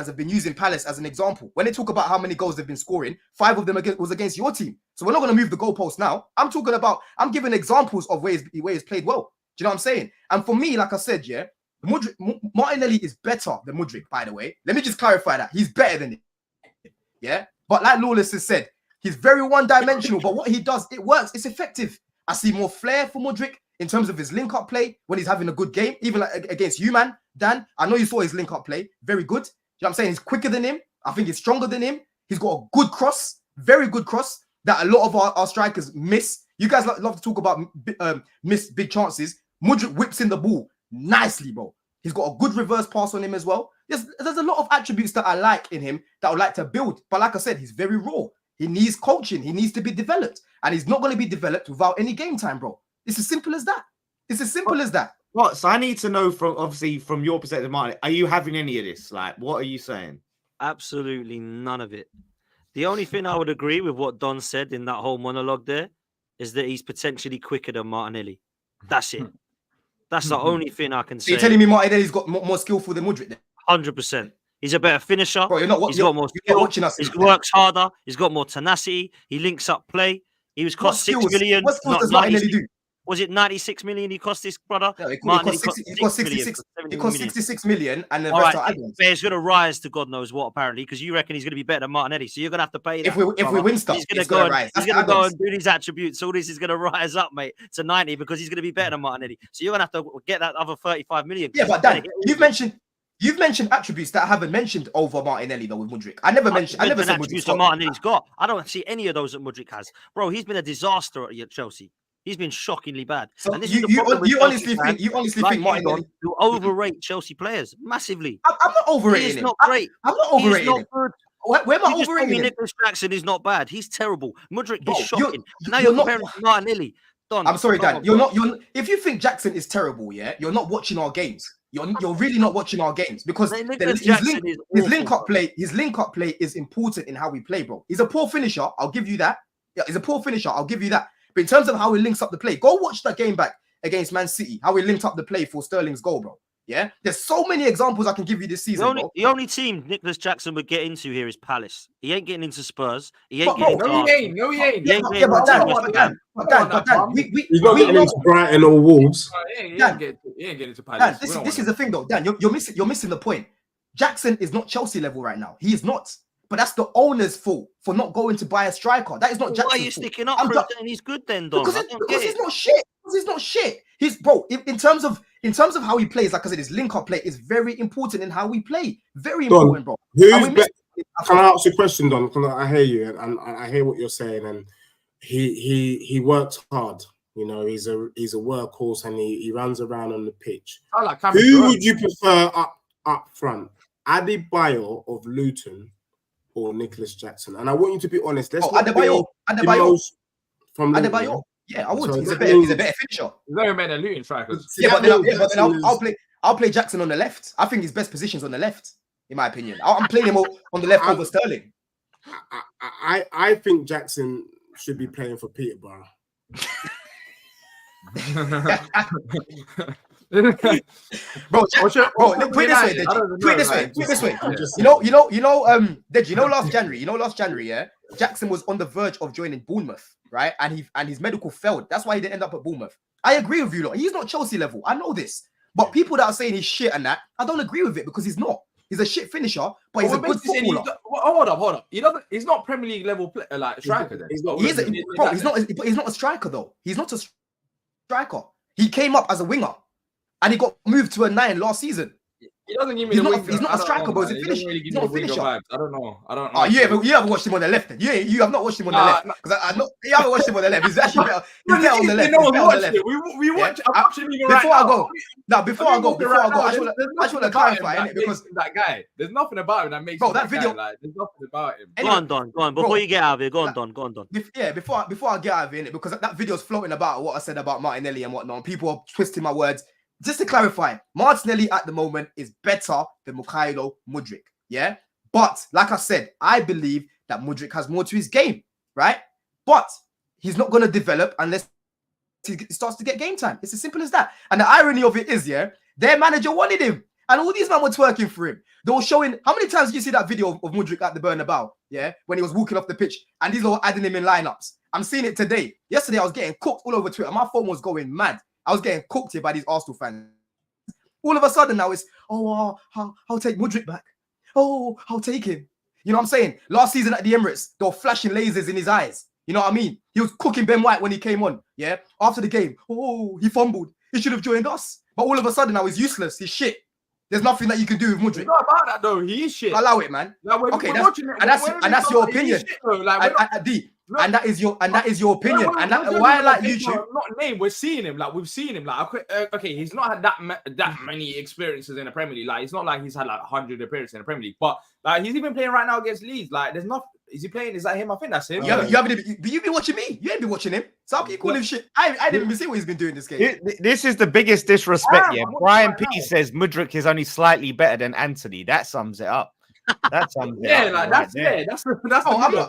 have been using Palace as an example. When they talk about how many goals they've been scoring, 5 of them was against your team. So we're not going to move the goalpost now. I'm giving examples of where he's played well. Do you know what I'm saying? And for me, like I said, Martinelli is better than Mudryk, by the way. Let me just clarify that. He's better than him. Yeah? But like Lawless has said, he's very one-dimensional, but what he does, it works. It's effective. I see more flair for Mudryk. in terms of his link-up play when he's having a good game, even like against you, man, Dan. I know you saw his link-up play, very good. You know what I'm saying? He's quicker than him. I think he's stronger than him. He's got a good cross, very good cross that a lot of our strikers miss. You guys love to talk about missed big chances. Mudryk whips in the ball nicely, bro. He's got a good reverse pass on him as well. There's a lot of attributes that I like in him that I would like to build. But like I said, he's very raw. He needs coaching. He needs to be developed. And he's not going to be developed without any game time, bro. It's as simple as that. It's as simple as that.
What? So I need to know from your perspective, Martin, are you having any of this? Like, what are you saying?
Absolutely none of it. The only thing I would agree with what Don said in that whole monologue there is that he's potentially quicker than Martinelli. That's it. That's the only thing I can say.
So you're telling me Martinelli's got more skillful than Mudryk then?
100%. He's a better finisher.
Bro,
He's got more skill.
watching us.
He works harder. He's got more tenacity. He links up play. He was cost 6 million.
What skills does Martinelli do?
Was it 96 million he cost this brother?
No, he cost 66 million and the rest are add-ons.
But it's going to rise to God knows what, apparently, because you reckon he's going to be better than Martinelli. So you're going to have to pay that.
If we win stuff,
he's going to rise. He's going to go and do these attributes. All this is going to rise up, mate, to 90 because he's going to be better than Martinelli. So you're going to have to get that other 35 million.
Yeah, but Dan, you've mentioned attributes that I haven't mentioned over Martinelli though with Mudryk. I never said
attributes that Martinelli's got. I don't see any of those that Mudryk has. Bro, he's been a disaster at Chelsea. He's been shockingly bad.
So
and this
you honestly think Martinelli
you overrate Chelsea players massively.
I'm not overrating him.
He's not great.
I'm not overrating him. Where am I overrating him?
Nicholas Jackson is not bad. He's terrible. Mudryk is shocking. Now
you're
you're comparing to Martinelli. Don,
I'm sorry, Dan. You're not. If you think Jackson is terrible, yeah, you're not watching our games. You're really not watching our games because his link-up play is important in how we play, bro. He's a poor finisher. I'll give you that. Yeah, he's a poor finisher. I'll give you that. But in terms of how he links up the play, go watch that game back against Man City. How he linked up the play for Sterling's goal, bro. Yeah, there's so many examples I can give you this season.
The only team Nicholas Jackson would get into here is Palace. He ain't getting into Spurs. He ain't
getting.
No,
he ain't.
But Dan,
he's not getting into Brighton or Wolves.
He ain't getting into Palace.
Dan, this is the thing, though. Dan, you're missing the point. Jackson is not Chelsea level right now. He is not. But that's the owner's fault for not going to buy a striker. That is not Jackson's fault.
Why are you sticking up for him saying he's good then, Don?
Because he's not shit. Because he's not shit. He's bro. In terms of how he plays, like I said, his link-up play is very important in how we play. Very important, bro.
Can I ask you a question, Don? Because I hear you and I hear what you're saying, and he works hard. You know, he's a workhorse and he runs around on the pitch. Who would you prefer up front, Adebayo of Luton or Nicholas Jackson? And I want you to be honest.
Adebayo from Luton, Adebayo. Yeah, I would. So he's a better finisher.
He's very better than Luton strikers.
Yeah, but then I'll play Jackson on the left. I think his best position's on the left, in my opinion. I'm playing him on the left over Sterling.
I think Jackson should be playing for Peterborough.
Bro, put it this way. Deji, last January, yeah, Jackson was on the verge of joining Bournemouth, right? And his medical failed. That's why he didn't end up at Bournemouth. I agree with you, lot. He's not Chelsea level. I know this. But people that are saying he's shit and that, I don't agree with it because he's not. He's a shit finisher, but he's a good footballer.
Hold up. He's not Premier League level striker then. He's
not a striker though. He's not a striker. He came up as a winger, and he got moved to a 9 last season.
He doesn't give me.
He's not a striker, but he's a finisher. He's not a finisher.
I don't know.
Oh, you haven't watched him on the left. Then you have not watched him on the left because I know you haven't watched him on the left. He's actually better. He's better on the left.
We watch.
Before I go, I just want to clarify it because
that guy. There's nothing about him that makes.
Bro, that video.
There's nothing about him.
Go on, Don. Before you get out of here, go on, Don.
Yeah, before I get out of here, because that video's floating about what I said about Martinelli and whatnot. People are twisting my words. Just to clarify, Martinelli at the moment is better than Mykhailo Mudryk, yeah? But, like I said, I believe that Mudryk has more to his game, right? But he's not going to develop unless he starts to get game time. It's as simple as that. And the irony of it is, yeah, their manager wanted him. And all these men were twerking for him. They were showing... How many times did you see that video of Mudryk at the Bernabeu, yeah? When he was walking off the pitch. And these were adding him in lineups. I'm seeing it today. Yesterday, I was getting cooked all over Twitter. My phone was going mad. I was getting cooked here by these Arsenal fans. All of a sudden now it's, I'll take Mudryk back. Oh, I'll take him. You know what I'm saying? Last season at the Emirates, they were flashing lasers in his eyes. You know what I mean? He was cooking Ben White when he came on. Yeah. After the game, oh, he fumbled. He should have joined us. But all of a sudden now he's useless. He's shit. There's nothing that you can do with Mudryk.
It's not about that though. He is shit.
Allow it, man.
Like,
Okay, that's your opinion. And that is your opinion. And that why like YouTube.
Not name. We're seeing him. Like we've seen him. Like okay, he's not had that many experiences in the Premier League. Like it's not like he's had like 100 appearances in the Premier League. But like he's even playing right now against Leeds. Like there's not. Is he playing? Is that him? I think that's him.
You haven't been watching me. You ain't been watching him. So how can you call him shit? I didn't even see what he's been doing this game.
This is the biggest disrespect. Yeah, Brian P says Mudryk is only slightly better than Anthony. That sums it up. That sums it up.
Like that's
right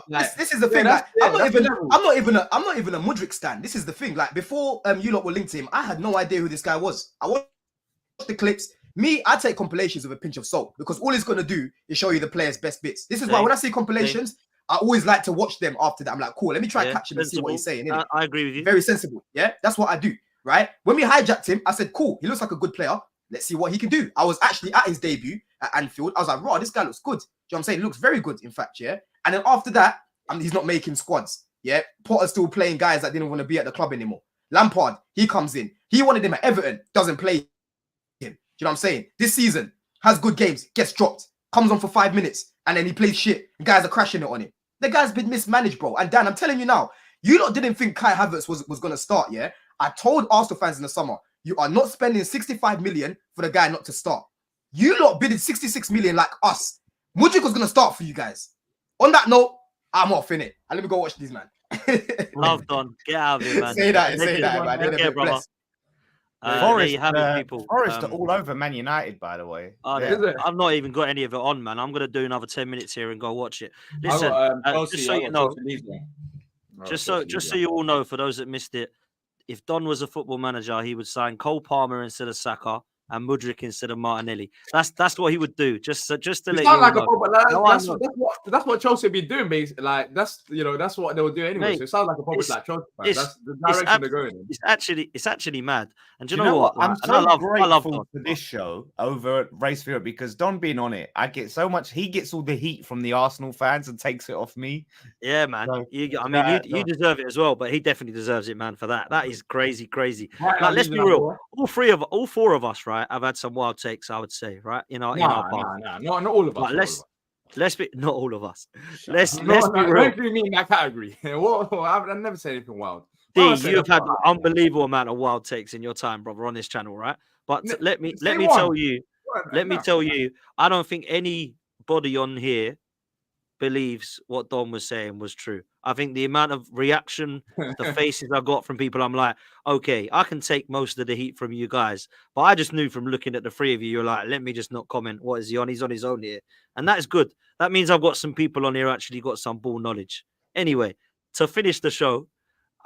that's
this is the thing. Like, I'm not even a Mudryk stan. This is the thing. Like before you lot were linked to him, I had no idea who this guy was. I watched the clips. I take compilations with a pinch of salt because all it's going to do is show you the player's best bits. This is why when I see compilations, I always like to watch them after that. I'm like, cool, let me try and catch him and see what he's saying.
I agree with you.
Very sensible. Yeah, that's what I do, right? When we hijacked him, I said, cool, he looks like a good player. Let's see what he can do. I was actually at his debut at Anfield. I was like, raw, this guy looks good. Do you know what I'm saying? He looks very good, in fact, yeah? And then after that, he's not making squads, yeah? Potter's still playing guys that didn't want to be at the club anymore. Lampard, he comes in. He wanted him at Everton, doesn't play him. Do you know what I'm saying? This season, has good games, gets dropped, comes on for 5 minutes, and then he plays shit. The guys are crashing it on him. The guy's been mismanaged, bro. And Dan, I'm telling you now, you lot didn't think Kai Havertz was going to start, yeah? I told Arsenal fans in the summer, you are not spending 65 million for the guy not to start. You lot bidded 66 million like us. Mudryk was going to start for you guys. On that note, I'm off in it. And let me go watch these, man.
Love Don. Get out of here, man.
Say that, man.
Okay, brother.
Forest
people.
are all over Man United, by the way.
I've not even got any of it on, man. I'm going to do another 10 minutes here and go watch it. Listen, just so you know, just so you all know, for those that missed it, if Don was a football manager, he would sign Cole Palmer instead of Saka and Mudryk instead of Martinelli. That's what he would do. Just to let you know.
That's what Chelsea be doing, basically. Like that's what they would do anyway. Mate, so it sounds like a problem like Chelsea. That's the direction they're going in.
It's actually mad. And do you know what?
I'm so grateful for this show over at Race for Europe because Don being on it, I get so much. He gets all the heat from the Arsenal fans and takes it off me.
Yeah, man. So, you deserve it as well, but he definitely deserves it, man. For that is crazy. Right, like, let's be real. All four of us, right? I've had some wild takes, I would say, right? In our part.
Not all of us.
Let's be not all of us. Let's be real.
Don't do me in that category. I've never said anything wild.
You've had an unbelievable amount of wild takes in your time, brother, on this channel, right? But let me tell you, I don't think anybody on here believes what Don was saying was true. I think the amount of reaction, the faces I got from people, I'm like, okay, I can take most of the heat from you guys, but I just knew from looking at the three of you, you're like, let me just not comment. What is he on? He's on his own here. And that is good. That means I've got some people on here actually got some ball knowledge. Anyway, to finish the show,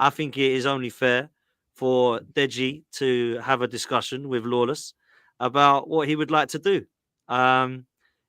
I think it is only fair for Deji to have a discussion with Lawless about what he would like to do.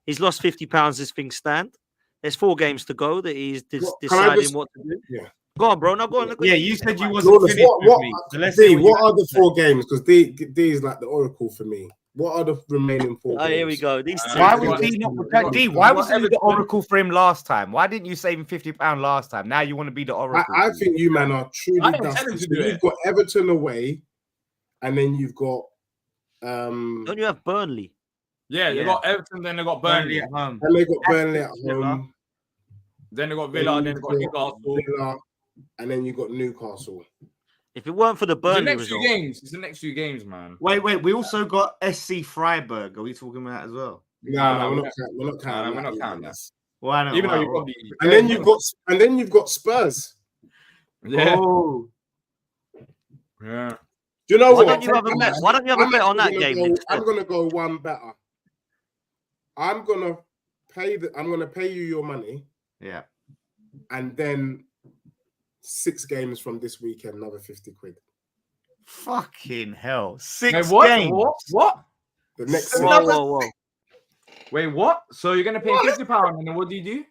He's lost £50 as things stand. There's 4 games to go that he's deciding what to do.
Yeah.
Go on, bro. No, go on.
Yeah, you said you wasn't finished with me. So let's see
what are the 4 games? Because D is like the oracle for me. What are the remaining 4 games?
Oh, here we go.
Why was he not D? Why was he the oracle for him last time? Why didn't you save him £50 last time? Now you want to be the oracle.
I think you, man, are truly dusty. You've got Everton away, and then you've got.
Don't you have Burnley?
Yeah, they got Everton, then they got Burnley
at home.
And they got Burnley at home.
Then they got Villa, and then they got Newcastle.
And then you got Newcastle.
If it weren't for the Burnley
result, it's the next few games, man.
Wait. We also got SC Freiburg. Are we talking about that as well?
No, we're not counting that.
Why not?
Even though you've got
and then you've got Spurs.
Yeah.
Oh.
Yeah.
Do you know
Why
what?
don't you have a bet on that game?
I'm gonna go one better. I'm gonna pay you your money.
Yeah.
And then 6 games from this weekend, another 50 quid.
Fucking hell. 6
games. What?
The next
Whoa.
Wait, what? So you're gonna pay £50 and then what do you do?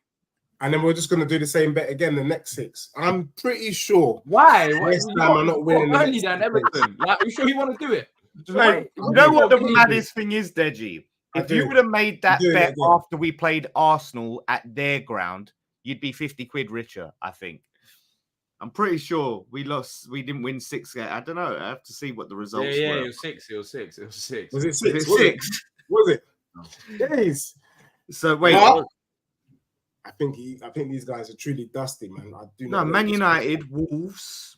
And then we're just gonna do the same bet again the next 6. I'm pretty sure.
Why?
West Ham are not winning.
Only then Everton. Like, are you sure you want to do it?
Wait, you know what the maddest thing is, Deji? If you would have made that bet after we played Arsenal at their ground, you'd be 50 quid richer, I think. I'm pretty sure we lost. We didn't win 6 games. I don't know. I have to see what the results
Yeah,
were.
it was 6. It was 6. It was 6.
Was it
Was
6?
it 6?
Was it? Jeez.
So wait.
But I think these guys are truly dusty, man. I do
No,
not.
Man United, Wolves.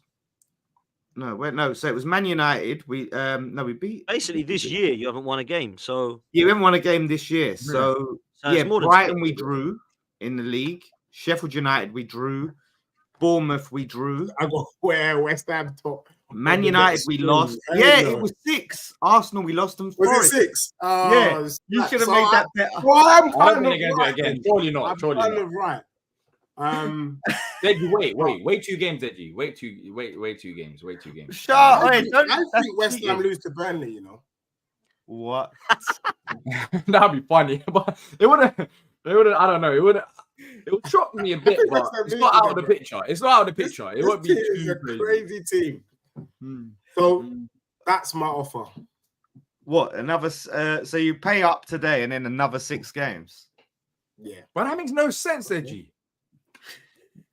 No, wait, no. So it was Man United. We we beat.
Basically, this year you haven't won a game, so
Yeah, we haven't won a game this year. So
it's
yeah,
more than
Brighton we
expected.
drew in the league. Sheffield United we drew. Bournemouth we drew.
I got where West Ham top.
Man United we lost. Yeah, it was 6. Arsenal we lost them.
Was
Forest.
it 6?
Yeah, you should have made that better.
Well, I'm
I don't
kind
think
of
they're going to do
right.
it again. Surely not.
I'm
Surely
kind
not.
of right.
Deji, wait 2 games, Deji. Wait 2 games. Wait 2 games.
Shut
I
up.
think, I think West Ham lose to Burnley. You know.
What?
That'd be funny, but it wouldn't. I don't know. It would shock me a bit,
think
but
West Ham
it's
lose
not out of
again,
the picture. It's not out of the picture. It
This
won't be
team is
too
a
crazy.
crazy team.
Hmm.
So
Hmm.
that's my offer.
What? Another? So you pay up today and then another 6 games.
Yeah.
But that makes no sense, Deji.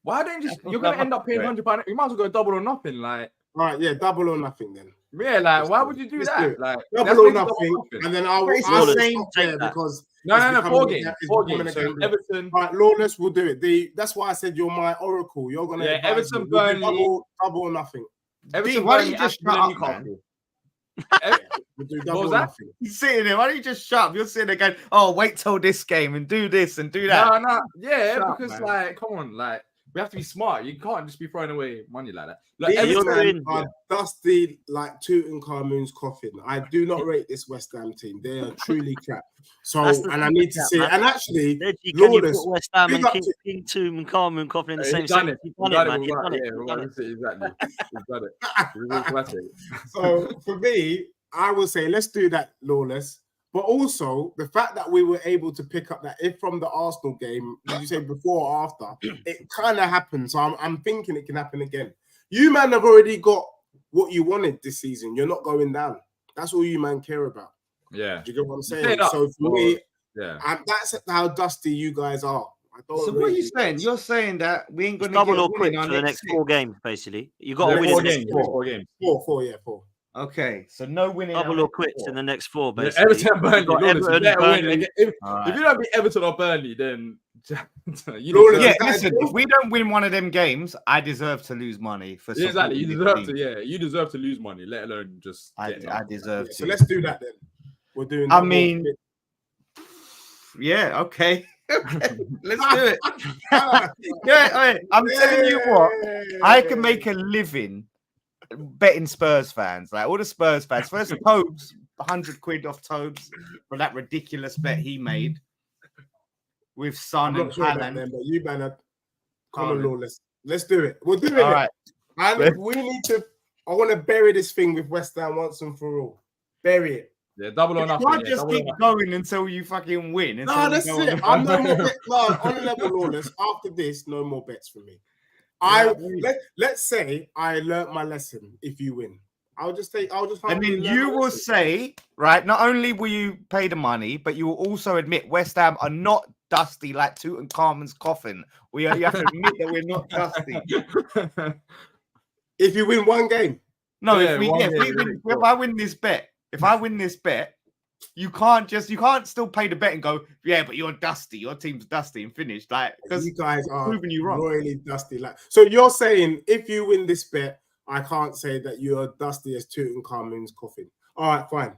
Why don't you just?
That's
You're
not
gonna end up paying
right.
£100. You might as well go double or nothing. Like,
All right. Yeah. Double or nothing then.
yeah, like
Let's
why
do
would
it.
you do
Let's
that?
do it.
Like,
Double
let's
or
make it
nothing,
nothing.
and then I'll
It's
I'll
the
stop
same-
there
take that.
because
No,
it's
4
becoming
games.
it's
4
becoming
games.
a
So
gamble.
Everton.
All right, Lawless will do it. That's why I said you're my oracle. You're gonna
Yeah,
advise
Everton,
me. We'll do
Burnley.
double or nothing.
Everton,
why don't
Burnley,
you just
Aston Villa,
shut up, man?
Newcastle.
We'll do
What
double
was
or
that?
nothing.
He's sitting there. Why don't you just shut up? You're sitting there going, "Oh, wait till this game and do this and do that."
No, yeah,
Shut up,
because
man.
like, come on, like, we have to be smart. You can't just be throwing away money like that. Like,
These
Everton-
Everton,
men are dusty like Tutankhamun's coffin. I do not rate this West Ham team. They are truly crap. So,
That's the
and I
thing
need
with
to
that,
see.
man.
And actually,
Deji, can you
Lawless,
put West Ham
big
and
up
King,
to-
King Tomb and Carmen Coffin in the same
he's done
sentence?
it.
You've done it, man. You've done it.
Yeah,
You've done it.
exactly. He's done it. Really classic.
So for me, I would say let's do that, Lawless. But also the fact that we were able to pick up that if from the Arsenal game, did you say before or after? It kind of happened. So I'm thinking it can happen again. You man have already got what you wanted this season. You're not going down. That's all you man care about.
Yeah,
Do you get what I'm saying?
Stayed up.
So for me,
yeah.
that's how dusty you guys are. I don't
So what are
rate
you saying? You're saying that we ain't
It's
going to
double
get a
or
win
quit
in our
for the
next
next 4 games, basically. You got to
Yeah,
win
4
in the next
games.
4.
4 games.
four.
Okay, so no winning. in our
Double or
next
quits
4.
in the next 4,
Yeah,
basically.
Everton, Burnley.
You've got
Lawless, you
Everton,
better win.
Burnley.
If
All
you
right.
don't beat Everton or Burnley, then you
Lawless,
deserve
Yeah,
it.
listen. If we don't win one of them games, I deserve to lose money for
Yeah, exactly. You
supporting
deserve
this
to.
team.
Yeah, you deserve to lose money, let alone just.
I
getting up.
deserve
Yeah,
to.
so let's do that then. We're doing.
I
double or
mean,
quit.
yeah, okay. Okay, let's do it. Yeah, okay. I'm telling you what, I can make a living betting Spurs fans. Like all the Spurs fans. First, Tobes, 100 quid off Tobes for that ridiculous bet he made with
I'm
Son and
not sure about
Haaland.
them, but you man are come on,
Haaland.
Lawless. Let's do it. We're doing
All
it.
right.
And we need to. I want to bury this thing with West Ham once and for all. Bury it.
Yeah, double or
You
nothing.
can't
Yeah,
just
double or
keep
nothing.
going until you fucking win.
No,
until
that's
you go
it.
on
I'm
the-
no more bet. No, on level, Lawless. After this, no more bets for me. Let's say I learnt my lesson. If you win, I'll just
And
humbly
then
learn
you
my
will
lesson.
say, right, not only will you pay the money, but you will also admit West Ham are not dusty like Tutankhamun's coffin. You have to admit that we're not dusty.
If you win one game,
No,
Yeah, one game,
if I win this bet, you can't still pay the bet and go, yeah, but you're dusty. Your team's dusty and finished. Like, because
you guys are
proving you wrong.
royally dusty. Like, so you're saying if you win this bet, I can't say that you're dusty as Tutankhamun's coffin. All right, fine.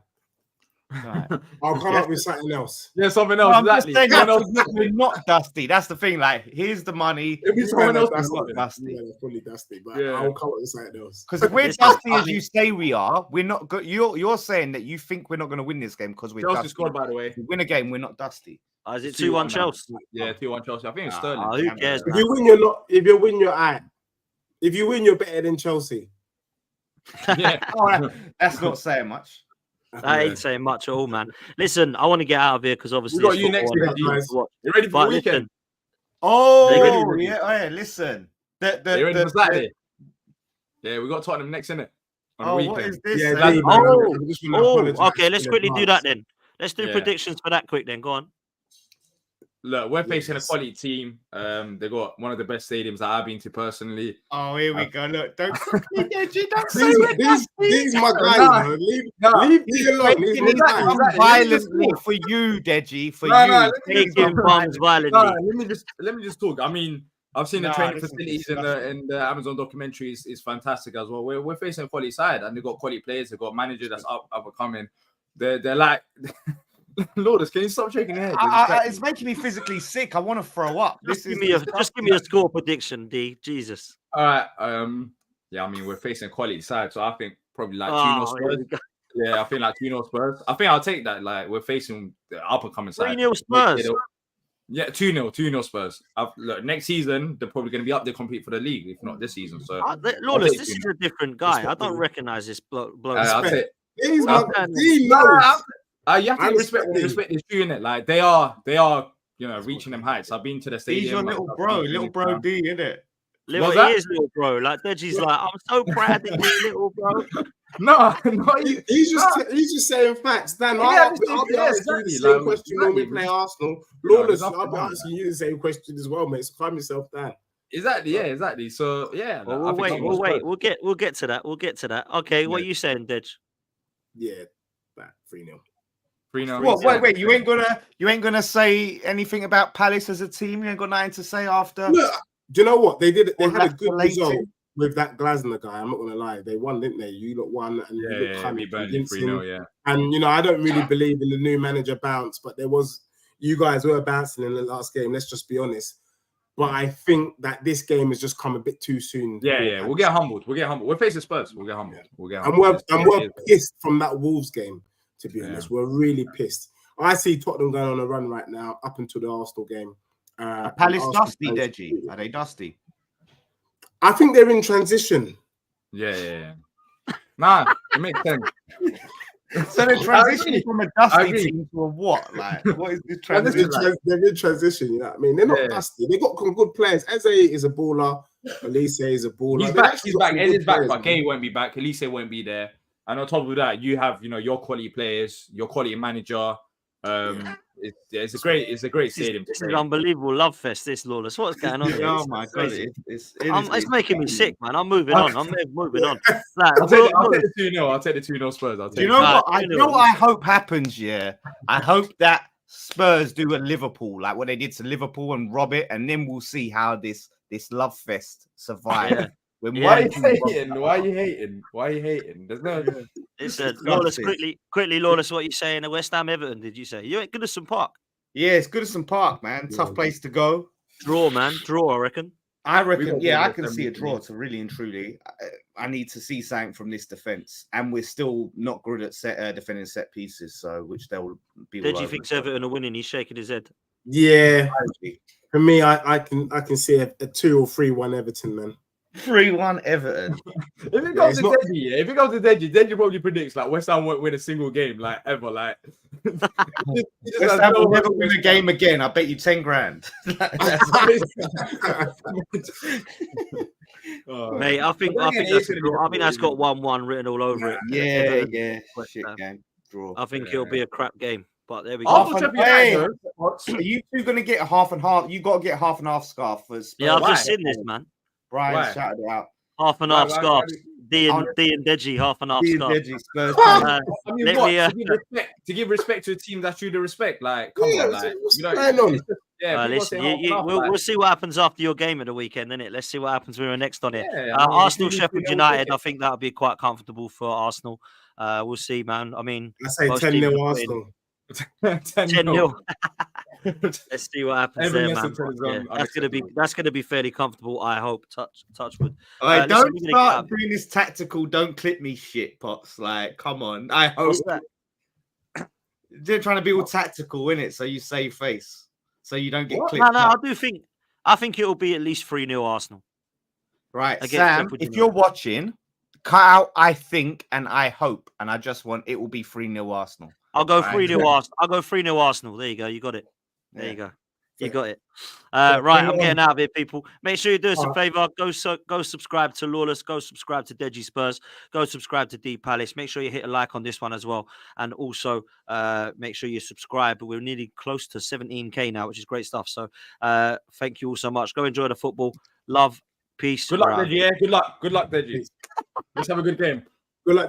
I'll come up with something else.
Yeah, something
No,
else.
I'm just
Exactly.
saying
Someone else-
we're not dusty. That's the thing. Like, here's the money.
It'd be someone else.
We're
that's
not
not
dusty.
Yeah, they're fully dusty, but
Yeah.
I'll come up with something else.
Because if we're
It's
dusty
not
as you say we are, we're not good. You're saying that you think we're not going to win this game because we're
Chelsea
dusty.
scored, by the way.
If we win a game, we're not dusty.
Is it
2-1
2-1 Chelsea?
Yeah, 2-1 Chelsea. I think it's
Ah,
Sterling.
who cares,
If you win, you're not. If you win, you're out. If you win, you're better than Chelsea.
Yeah.
All right, that's not saying much.
I ain't saying much at all, man. Listen, I want to get out of here because obviously
got
it's
you next
football
week,
and I
guys.
need to watch.
You ready for
But
the weekend?
listen,
Oh,
ready?
yeah. Listen,
You ready for Saturday? Yeah, we got Tottenham next, innit? On the
Oh,
weekend.
what is this?
Yeah,
Like,
Dave,
oh,
I just wanna apologise
okay, let's
in
quickly do
advance.
that then. Let's do
Yeah.
predictions for that quick then. Go on.
Look, we're facing a
Yes.
quality team. They got one of the best stadiums that I've been to personally.
Oh, here we go. Look, don't say
These my guys,
Nah,
bro. Leave
nah.
me alone. These
making
my
it
guys.
come violently for you, Deji. For
No,
you.
no, let me just
Taking bombs violently.
let me just talk. I mean, I've seen the
Nah,
training
this is
facilities in the Amazon documentary is fantastic as well. We're facing a quality side, and they've got quality players. They've got a manager that's up and coming. They're like, Lawless, can you stop shaking your head?
It's making me physically sick. I want to throw up.
Just give me a score prediction, D. Jesus.
All right. Yeah, I mean, we're facing a quality side, so I think probably like 2-0 Spurs. Yeah, I think like 2-0 Spurs. I think I'll take that. Like, we're facing the up and coming side.
3-0 Spurs.
Yeah, 2-0 Spurs. Look, next season, they're probably going to be up there compete for the league, if not this season. So,
Lawless, this is a different guy. I don't recognize this bloke.
I'll take.
He's my team.
You have to respect this unit. Like they are, reaching them heights. I've been to the stadium.
He's your little bro D, isn't it?
He is little bro. Like Deji's like, I'm so proud of you, little bro.
No,
he's just saying facts. Dan, I'll be asking you the same question when we play Arsenal. Lawless, I'll be asking you the same question as well, mate. So calm yourself down.
Exactly, yeah, exactly. So yeah,
we'll wait. We'll get to that. We'll get to that. Okay, what are you saying, Dej?
Yeah, that 3-0.
3-0.
What? Wait. You ain't gonna say anything about Palace as a team. You ain't got nothing to say after.
Look, do you know what they did? They had a good
related.
result with that Glasner guy. I'm not gonna lie, they won, didn't they? You lot won, and you look kind of convincing.
3-0, yeah.
And I don't really believe in the new manager bounce, but you guys were bouncing in the last game. Let's just be honest. But I think that this game has just come a bit too soon.
Yeah. We'll get humbled. We're facing Spurs. We'll get humbled.
And we're pissed from that Wolves game. To be honest, we're really pissed. I see Tottenham going on a run right now, up until the Arsenal game.
Are Palace dusty, Deji? Are they dusty?
I think they're in transition.
Yeah. Nah, it makes sense.
So they're transitioning from a dusty team to a what? Like, what is this transition?
They're in transition, you know what I mean? They're not dusty. They've got some good players. Eze is a baller. Elise is a baller.
He's back. Eze's back, but Kay won't be back. Elise won't be there. And on top of that, you have your quality players, your quality manager. It's a great stadium.
This is unbelievable love fest. This Lawless, what's going on?
Oh my god,
it's making me sick, man. I'm moving on. I'll take
the 2-0. I'll take the 2-0 Spurs.
You know what? I know what I hope happens. Yeah, I hope that Spurs do at Liverpool, like what they did to Liverpool, and rob it, and then we'll see how this love fest survives.
Yeah.
Why are you hating? There's no.
Listen, Lawless, quickly, Lawless, what are you saying? At West Ham Everton, did you say? You ain't Goodison Park.
Yeah, it's Goodison Park, man. Tough place to go.
Draw, man. Draw, I reckon.
I can see a draw. To really and truly, I need to see something from this defense, and we're still not good at defending set pieces. So, which they'll be.
Did you think Everton are winning? He's shaking his head.
Yeah, for me, I can see a 2 or 3-1 Everton, man.
3-1 Everton.
If it goes to Deji probably predicts like West Ham won't win a single game like ever. Like
West Ham will never win a game again. I bet you 10 grand.
Mate, I think that's got 1-1 written all over it.
Yeah. Shit game. Draw.
I think it'll be a crap game. But there we go.
Are you two gonna get half and half? You got to get half and half scarf for Spurs.
Yeah, I've just seen this, man.
Brian shouted it out.
Half and half scarves. D and Deji, half and half scarves.
I mean, to give respect to a team that's due to respect. Like, come on, like,
listen, we'll see what happens after your game at the weekend, innit? Let's see what happens when we're next on it. Arsenal, Sheffield United. I think that'll be quite comfortable for Arsenal. We'll see, man. I mean,
I say 10-0 Arsenal.
10-0. Let's see what happens there, man. That's gonna be fairly comfortable. I hope. Touch wood.
Don't start doing this tactical. Don't clip me, shit, Pots. Like, come on. I hope they're trying to be all tactical, innit? So you save face, so you don't get clipped.
No. I think it'll be at least 3-0 Arsenal.
Right, Sam. If you're watching, cut out I think and I hope, and I just want it will be 3-0 Arsenal.
I'll go 3-0 Arsenal. I'll go 3-0 Arsenal. There you go. You got it. There you go. You got it.
Yeah,
Right,
bring
I'm
it
getting
on.
out of here, people. Make sure you do us a
All
favor. Go subscribe to Lawless. Go subscribe to Deji Spurs. Go subscribe to D Palace. Make sure you hit a like on this one as well. And also make sure you subscribe. We're nearly close to 17K now, which is great stuff. So thank you all so much. Go enjoy the football. Love, peace.
Good luck,
We're out of
Deji.
here.
Yeah, good luck. Good luck, Deji.
Peace.
Let's have a good game.